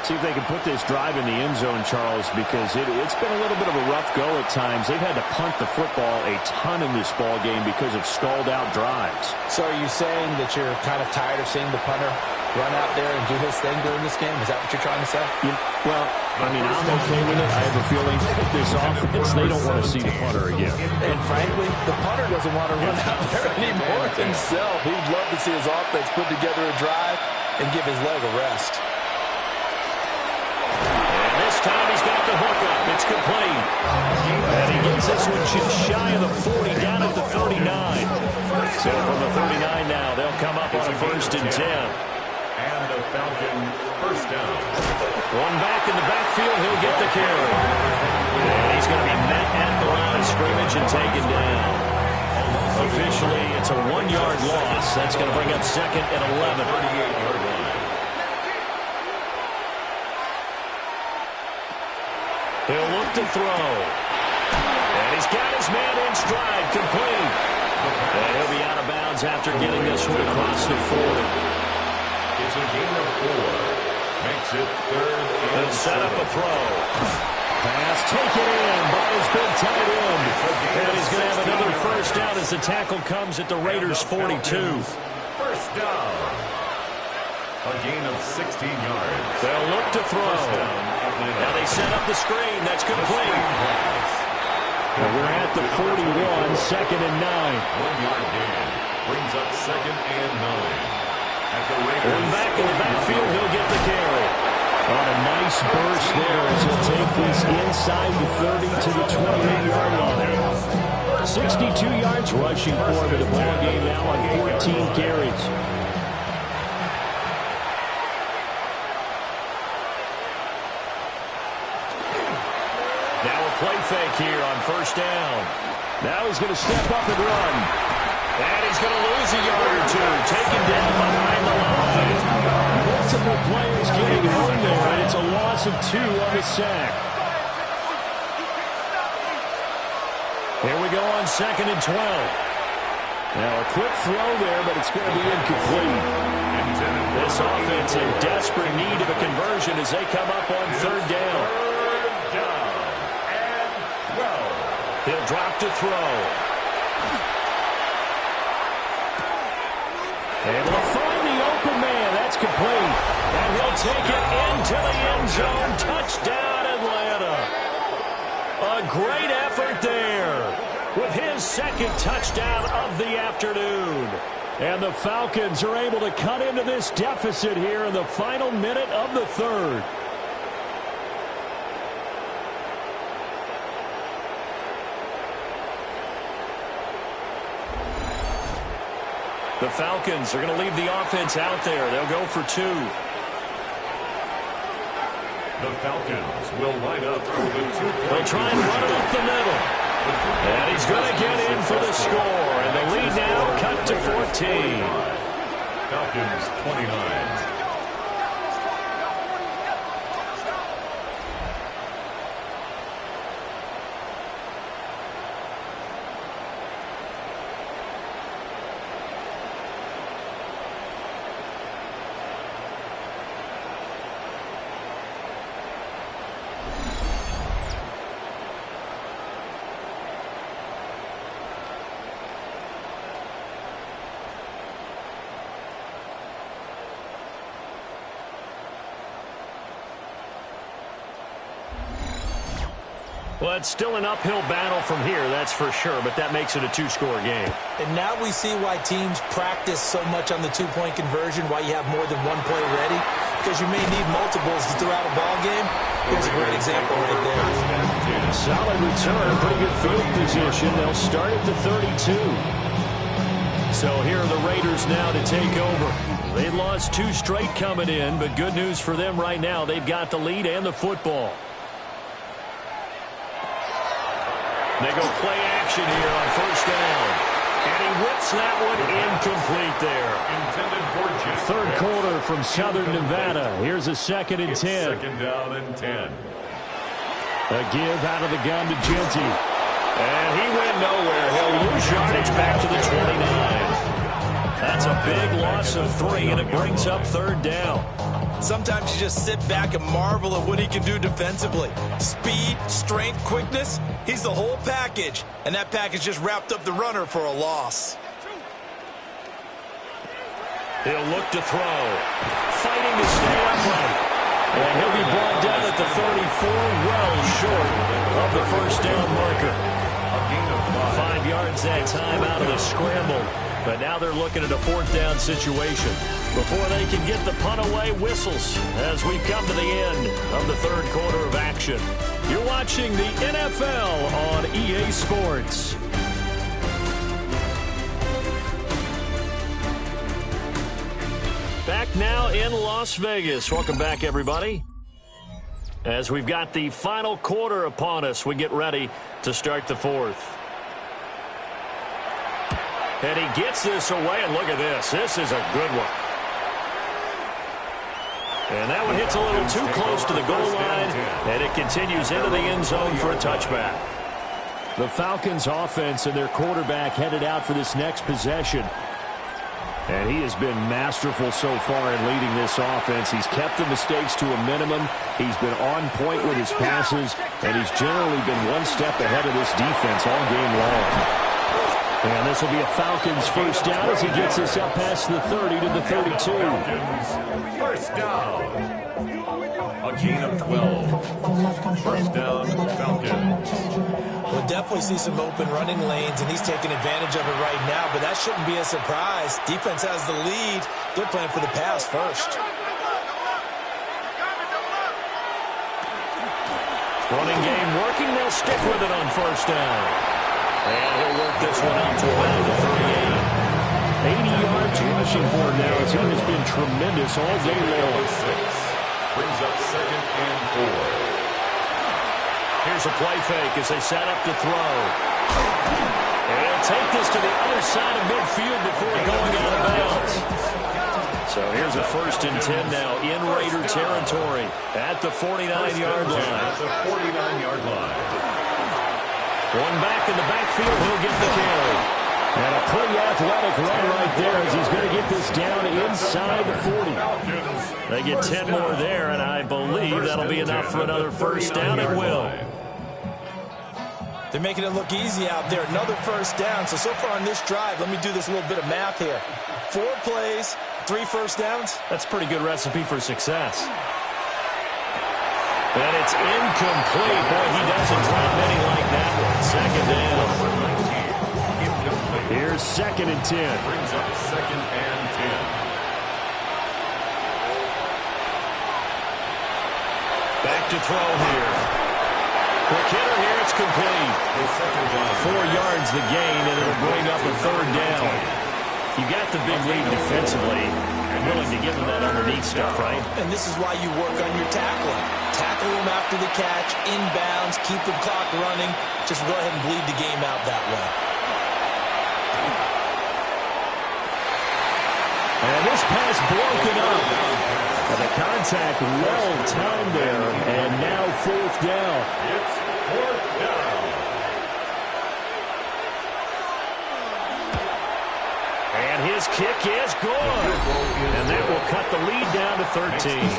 See if they can put this drive in the end zone, Charles, because it's been a little bit of a rough go at times. They've had to punt the football a ton in this ball game because of stalled-out drives.
So are you saying that you're kind of tired of seeing the punter run out there and do his thing during this game? Is that what you're trying to say?
Well, I mean, I'm okay with it. I have a feeling that this offense, they don't want to see the punter again.
And frankly, the punter doesn't want to run out there anymore himself. He'd love to see his offense put together a drive and give his leg a rest.
And this time he's got the hook up. It's complete. And he gets this one just shy of the 40, down at the 39. So from the 39 now, they'll come up on a 1st and 10.
And the Falcon 1st down.
One back in the backfield, he'll get the carry. And he's going to be met at the line of scrimmage and taken down. Officially, it's a 1-yard loss. That's going to bring up 2nd and 11.
38-yard line.
He'll look to throw. And he's got his man in stride, complete. And he'll be out of bounds after getting this one across the 40.
It's a gain of 4. Makes it 3rd and
They'll set up a throw. Pass taken in by his big tight end. And he's going to have another 1st down as the tackle comes at the Raiders' 42.
1st down. A gain of 16 yards.
They'll look to throw. Now they set up the screen. That's complete.
Well, we're at the 41, 2nd and 9.
1-yard gain. Brings up 2nd and 9. At the Raiders.
One back in the backfield, he'll get the carry.
On a nice burst there as he'll take this inside the 30 to the 28-yard line. 62 yards rushing for him in the ball game now on 14 carries.
Now a play fake here on 1st down.
Now he's going to step up and run.
And he's going to lose a yard or 2. Taken down behind the line.
Multiple players getting home there, and it's a loss of 2 on the sack.
Here we go on 2nd and 12.
Now a quick throw there, but it's going to be incomplete.
This offense in desperate need of a conversion as they come up on 3rd down.
3rd down and 12.
He'll drop to throw. Able to find the open man. That's complete. And he'll take it into the end zone. Touchdown, Atlanta. A great effort there with his 2nd touchdown of the afternoon. And the Falcons are able to cut into this deficit here in the final minute of the 3rd. The Falcons are going to leave the offense out there. They'll go for 2.
The Falcons will line up for the 2-point.
They'll try and run it up the middle. And he's going to get in for the score. And the lead now cut to 14.
Falcons 29.
Well, it's still an uphill battle from here, that's for sure, but that makes it a 2-score game.
And now we see why teams practice so much on the 2-point conversion, why you have more than one play ready, because you may need multiples throughout a ball game. Here's a great example right there.
Solid return, pretty good field position. They'll start at the 32. So here are the Raiders now to take over. They lost 2 straight coming in, but good news for them right now. They've got the lead and the football. They go play action here on 1st down. And he whips that one incomplete there.
Intended for Jack.
3rd quarter from Southern Nevada. Here's a 2nd and 10.
2nd down and 10.
A give out of the gun to Genty. And he went nowhere. He'll lose yardage back to the 29. loss of 3, and it brings up 3rd down.
Sometimes you just sit back and marvel at what he can do defensively. Speed, strength, quickness, he's the whole package. And that package just wrapped up the runner for a loss.
He'll look to throw. Fighting to stay upright. And he'll be brought down at the 34, well short of the 1st down marker. 5 yards that time out of the scramble. But now they're looking at a 4th down situation. Before they can get the punt away, whistles as we've come to the end of the 3rd quarter of action. You're watching the NFL on EA Sports. Back now in Las Vegas. Welcome back, everybody. As we've got the final quarter upon us, we get ready to start the 4th. And he gets this away, and look at this. This is a good one. And that one hits a little too close to the goal line, and it continues into the end zone for a touchback. The Falcons offense and their quarterback headed out for this next possession. And he has been masterful so far in leading this offense. He's kept the mistakes to a minimum. He's been on point with his passes, and he's generally been one step ahead of this defense all game long. And this will be a Falcons 1st down as he gets us up past the 30 to the 32.
1st down. A gain of 12. 1st down, Falcons.
We'll definitely see some open running lanes, and he's taking advantage of it right now, but that shouldn't be a surprise. Defense has the lead. They're playing for the pass first.
Running game working. They'll stick with it on 1st down. And he'll work this one out to around the 38. 80 yards rushing for him now as he has been tremendous all day long.
6 brings up 2nd and 4.
Here's a play fake as they set up to throw. And he'll take this to the other side of midfield before going out of bounds. So here's a 1st and 10 now in Raider territory at the 49-yard line.
At the 49-yard line.
One back in the backfield, he'll get the carry. And a pretty athletic run right there as he's going to get this down inside the 40. They get 10 more there, and I believe that'll be enough for another 1st down. It will.
They're making it look easy out there. Another 1st down. So far on this drive, let me do this little bit of math here. 4 plays, 3 1st downs.
That's a pretty good recipe for success. And it's incomplete. Boy, he doesn't drop many like that one. 2nd down. Here's 2nd and 10.
Brings up 2nd and 10.
Back to throw here. Quick hitter here. It's complete. 4 yards the gain, and it'll bring up a 3rd down. You got the big lead defensively. You're willing to give him that underneath stuff, right?
And this is why you work on your tackling. Tackle him after the catch, inbounds, keep the clock running. Just go ahead and bleed the game out that way.
And this pass broken up. And the contact well timed there. And now 4th down.
It's 4th down.
And his kick is good. And that will cut the lead down to 13.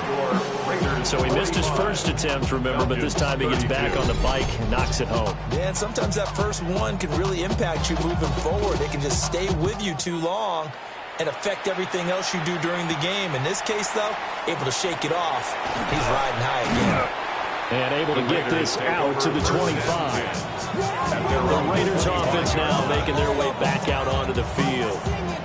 So he missed his 1st attempt, remember, but this time he gets back on the bike and knocks it home.
Yeah, and sometimes that first one can really impact you moving forward. It can just stay with you too long and affect everything else you do during the game. In this case, though, able to shake it off. He's riding high again.
And able to get this out to the 25. The Raiders offense now making their way back out onto the field.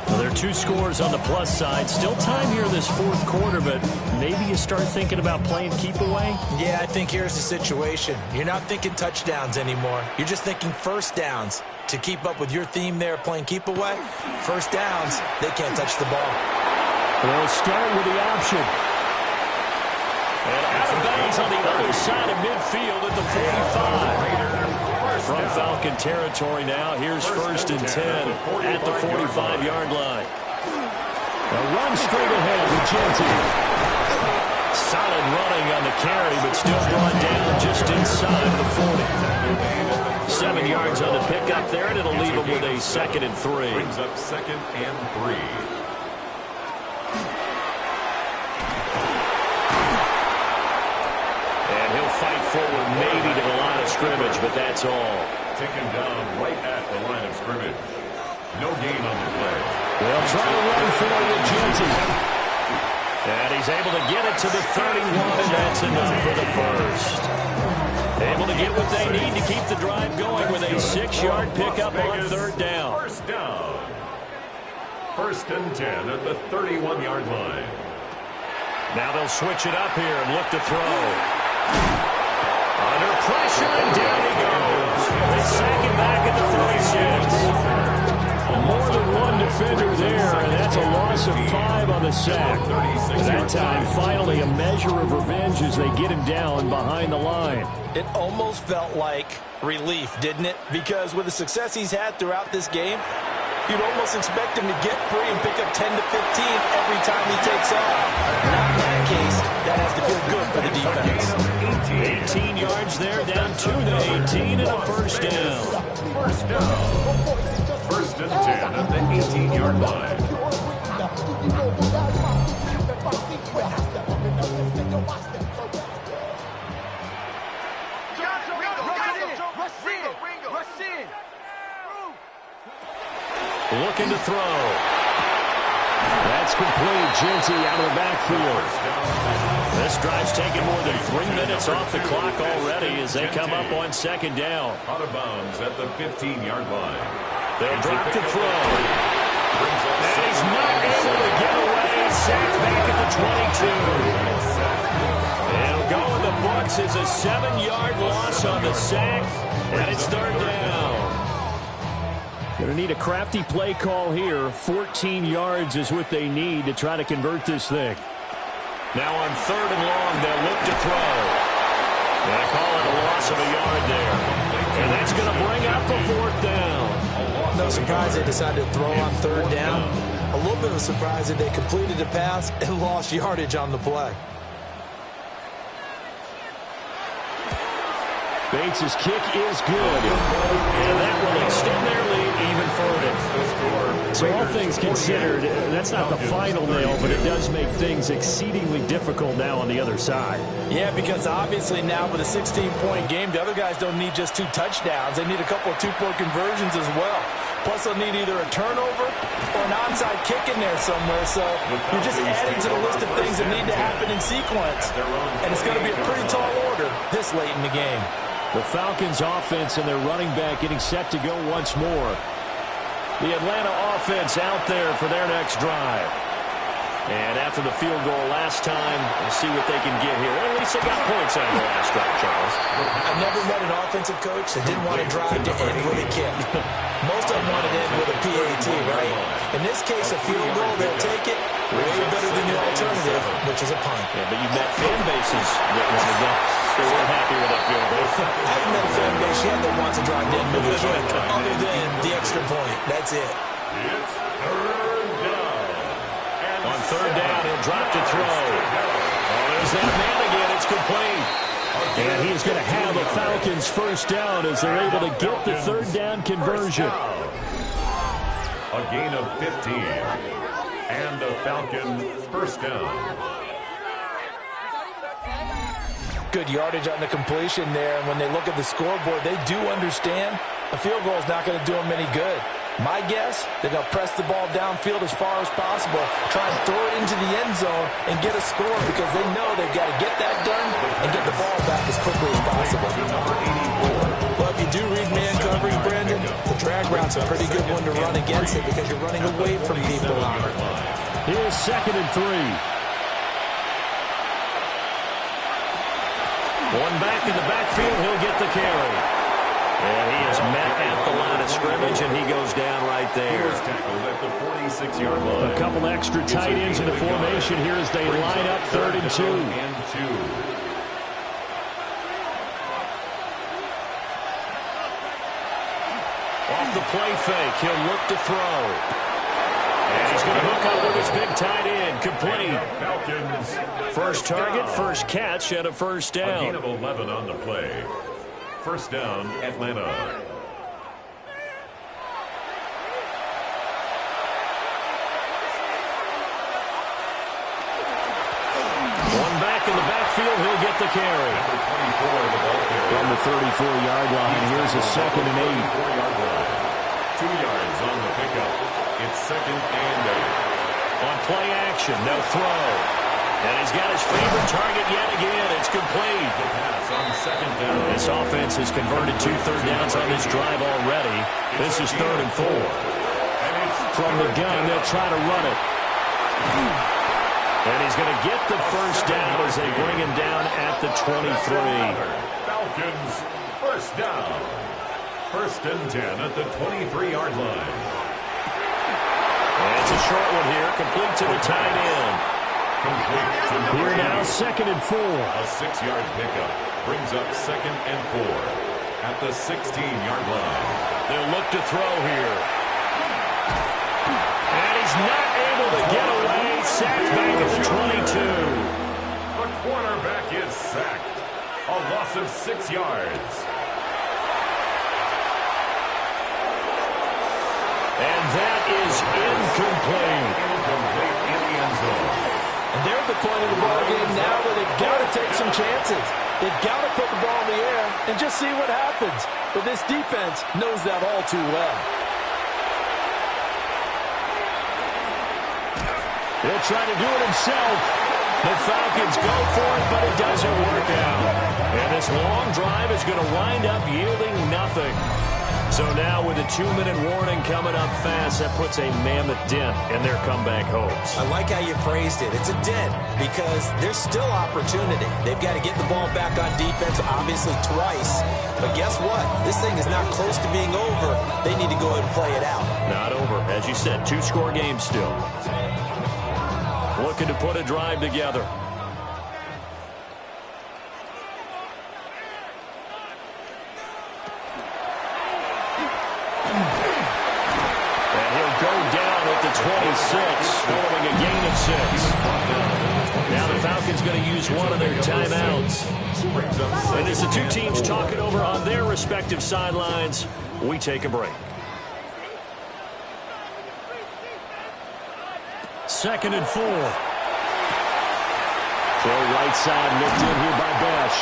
Well, there are 2 scores on the plus side. Still time here this 4th quarter, but maybe you start thinking about playing keep away?
Yeah, I think here's the situation. You're not thinking touchdowns anymore. You're just thinking 1st downs. To keep up with your theme there, playing keep away, 1st downs, they can't touch the ball.
They'll start with the option. And out of bounds on the other side of midfield at the 45. From Falcon territory now, here's 1st and 10 at the 45-yard line. A run straight ahead with Genty. Solid running on the carry, but still brought down just inside the 40. 7 yards on the pickup there, and it'll leave them with a 2nd and 3.
Brings up 2nd and 3.
forward maybe to the line of scrimmage, but that's all.
Taken down right at the line of scrimmage. No gain on the play.
They'll try to run for you, Genty. And he's able to get it to the 31, and that's enough for the first. Able to get what they need to keep the drive going with a 6-yard pickup on third down.
First down. First and 10 at the 31-yard line.
Now they'll switch it up here and look to throw. Under pressure, and down he goes. They sack him back at the 36. More than one defender there, and that's a loss of 5 on the sack. That time, finally, a measure of revenge as they get him down behind the line.
It almost felt like relief, didn't it? Because with the success he's had throughout this game, you'd almost expect him to get free and pick up 10 to 15 every time he takes off. Not in that case. That has to feel good for the defense.
18 yards there, down to the 18 and a first down.
First down. First and 10 at the 18-yard line.
Looking to throw. That's complete. Genty out of the backfield. This drive's taken more than 3 minutes off the clock already as they come up on second down.
Out of bounds at the 15-yard line.
They'll drop to throw. And he's not able to get away. Sacked back at the 22. It'll go in the books as a 7-yard loss on the sack. And it's third down. Going to need a crafty play call here. 14 yards is what they need to try to convert this thing. Now on third and long, they'll look to throw. And I call it a loss of a yard there. And that's going to bring up a fourth down.
No surprise they decided to throw on third down. A little bit of a surprise that they completed the pass and lost yardage on the play.
Bates' kick is good. And that will extend their lead even further. So all things considered, that's not the final nail, but it does make things exceedingly difficult now on the other side.
Yeah, because obviously now with a 16-point game, the other guys don't need just 2 touchdowns. They need a couple of 2-point conversions as well. Plus, they'll need either a turnover or an onside kick in there somewhere. So you're just adding to the list of things that need to happen in sequence. And it's going to be a pretty tall order this late in the game.
The Falcons offense and their running back getting set to go once more. The Atlanta offense out there for their next drive. And after the field goal last time, we'll see what they can get here. Well, at least they got points out of the last drive, Charles.
I've never met an offensive coach that didn't want to drive to end with a kick. Most of them want to end with a PAT, right? In this case, a field goal, they'll take it way better than the alternative, which is a punt.
Yeah, but you met fan bases that wanted that. They weren't happy with that field goal.
I haven't met a fan base yet that wants to drive to end with a kick, other than the extra point. That's it.
It's third down.
On third down, he'll drop to throw. Oh, there's that man again. It's complete. And he's going to have a Falcons first down as they're able to get the third down conversion.
A gain of 15. And a Falcon first down.
Good yardage on the completion there. And when they look at the scoreboard, they do understand a field goal is not going to do them any good. My guess, they're going to press the ball downfield as far as possible, try and throw it into the end zone and get a score because they know they've got to get that done and get the ball back as quickly as possible. Well, if you do read man coverage, Brandon, the drag route's a pretty good one to run against it because you're running away from people on it.
Here's second and 3. One back in the backfield, he'll get the carry. And he is met at the line of scrimmage, and he goes down right there.
He was tackled at the 46-yard line.
A couple extra tight ends in the formation here as they line up third and 2. Off the play fake, he'll look to throw. And he's going to hook up with his big tight end, complete.
Falcons.
First target, first catch, and a first down.
A gain of 11 on the play. First down, Atlanta.
One back in the backfield. backfield. He'll get the carry.
From the 34-yard line, here's a 2nd and 8.
2 yards on the pickup. It's 2nd and 8.
On play action, they'll throw. And he's got his favorite target yet again. It's complete.
The pass on 2nd down.
This offense has converted 2 third downs on this drive already. This is 3rd and 4.
From
the gun, they'll try to run it. And he's going to get the first down as they bring him down at the 23.
Falcons, first down. 1st and 10 at the 23-yard line.
And it's a short one here, complete to the tight end.
Here now, 2nd and 4.
A 6-yard pickup brings up 2nd and 4 at the 16-yard line.
They'll look to throw here. And he's not able to get away. Sacked back at the 22.
The quarterback is sacked. A loss of 6 yards.
And that is incomplete.
Incomplete in the end zone.
And they're at the point of the ball game now where they've got to take some chances. They've got to put the ball in the air and just see what happens. But this defense knows that all too well.
He'll try to do it himself. The Falcons go for it, but it doesn't work out. And this long drive is going to wind up yielding nothing. So now with a 2-minute warning coming up fast, that puts a mammoth dent in their comeback hopes.
I like how you phrased it. It's a dent because there's still opportunity. They've got to get the ball back on defense, obviously twice. But guess what? This thing is not close to being over. They need to go ahead and play it out.
Not over. As you said, 2-score game still. Looking to put a drive together. And he'll go down at the 26, following a gain of 6. Now the Falcons going to use one of their timeouts. And as the two teams talk it over on their respective sidelines, we take a break. 2nd and 4. Throw right side, looked in here by Besh.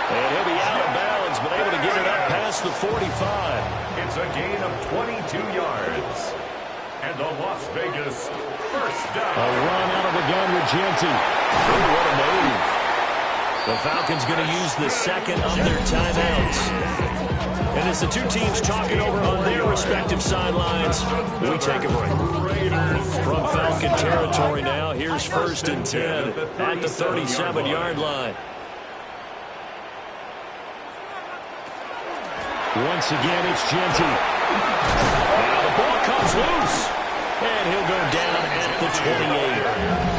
And he'll be out of bounds, but able to get it up past the 45.
It's a gain of 22 yards. And the Las Vegas first down.
A run out of the gun with Genty. Oh, what a move. The Falcons going to use the second of their timeouts. And as the two teams talking over on their respective sidelines, we take a break. From Falcon territory now, here's 1st and 10 at the 37-yard line. Once again, it's Genty. Now the ball comes loose. And he'll go down at the 28.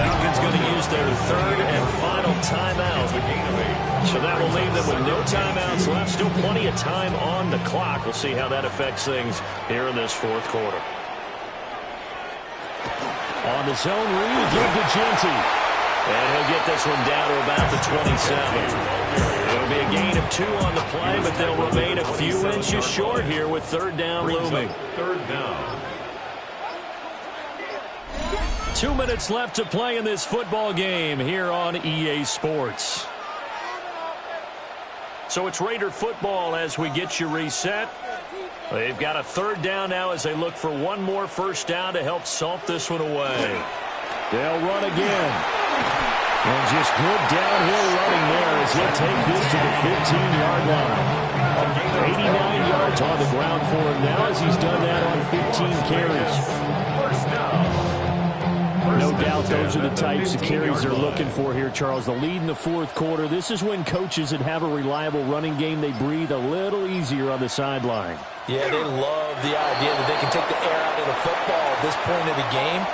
Falcons going to use their 3rd and final timeout. So that will leave them with no timeouts left. Still plenty of time on the clock. We'll see how that affects things here in this 4th quarter. On the zone read, give to Genty. And he'll get this one down to about the 27. It'll be a gain of 2 on the play, but they'll remain a few inches short here with 3rd down looming.
3rd down.
2 minutes left to play in this football game here on EA Sports. So it's Raider football as we get you reset. They've got a 3rd down now as they look for one more first down to help salt this one away. They'll run again. And just good downhill running there as he'll take this to the 15-yard line. 89 yards on the ground for him now as he's done that on 15 carries.
First down.
No doubt those are the types of carries they're looking for here, Charles. The lead in the 4th quarter. This is when coaches that have a reliable running game, they breathe a little easier on the sideline.
Yeah, they love the idea that they can take the air out of the football at this point of the game.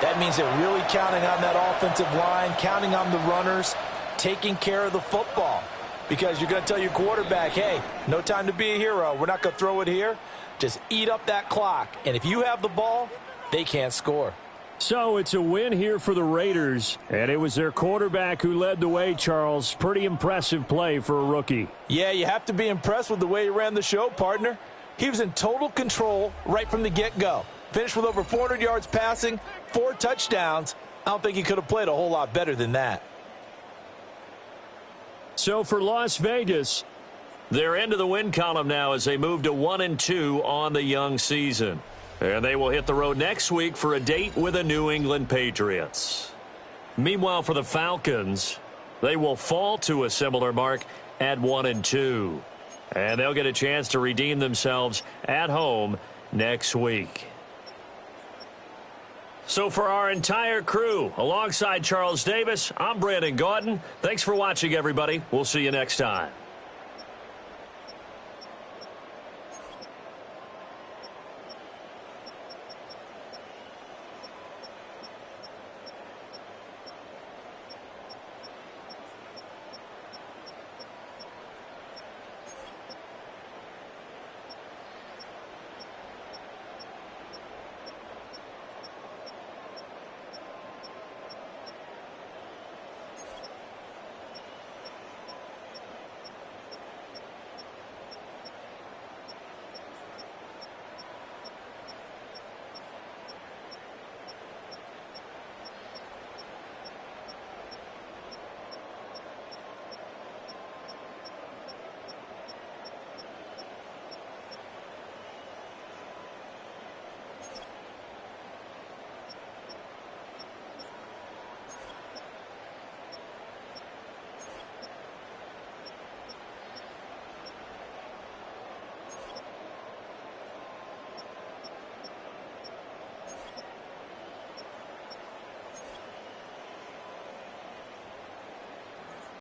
That means they're really counting on that offensive line, counting on the runners, taking care of the football. Because you're going to tell your quarterback, hey, no time to be a hero. We're not going to throw it here. Just eat up that clock. And if you have the ball, they can't score.
So it's a win here for the Raiders, and it was their quarterback who led the way, Charles. Pretty impressive play for a rookie.
Yeah, you have to be impressed with the way he ran the show, partner. He was in total control right from the get-go. Finished with over 400 yards passing, 4 touchdowns. I don't think he could have played a whole lot better than that.
So for Las Vegas, they're into the win column now as they move to 1-2 on the young season. And they will hit the road next week for a date with the New England Patriots. Meanwhile, for the Falcons, they will fall to a similar mark at 1-2. And they'll get a chance to redeem themselves at home next week. So for our entire crew, alongside Charles Davis, I'm Brandon Gaudin. Thanks for watching, everybody. We'll see you next time.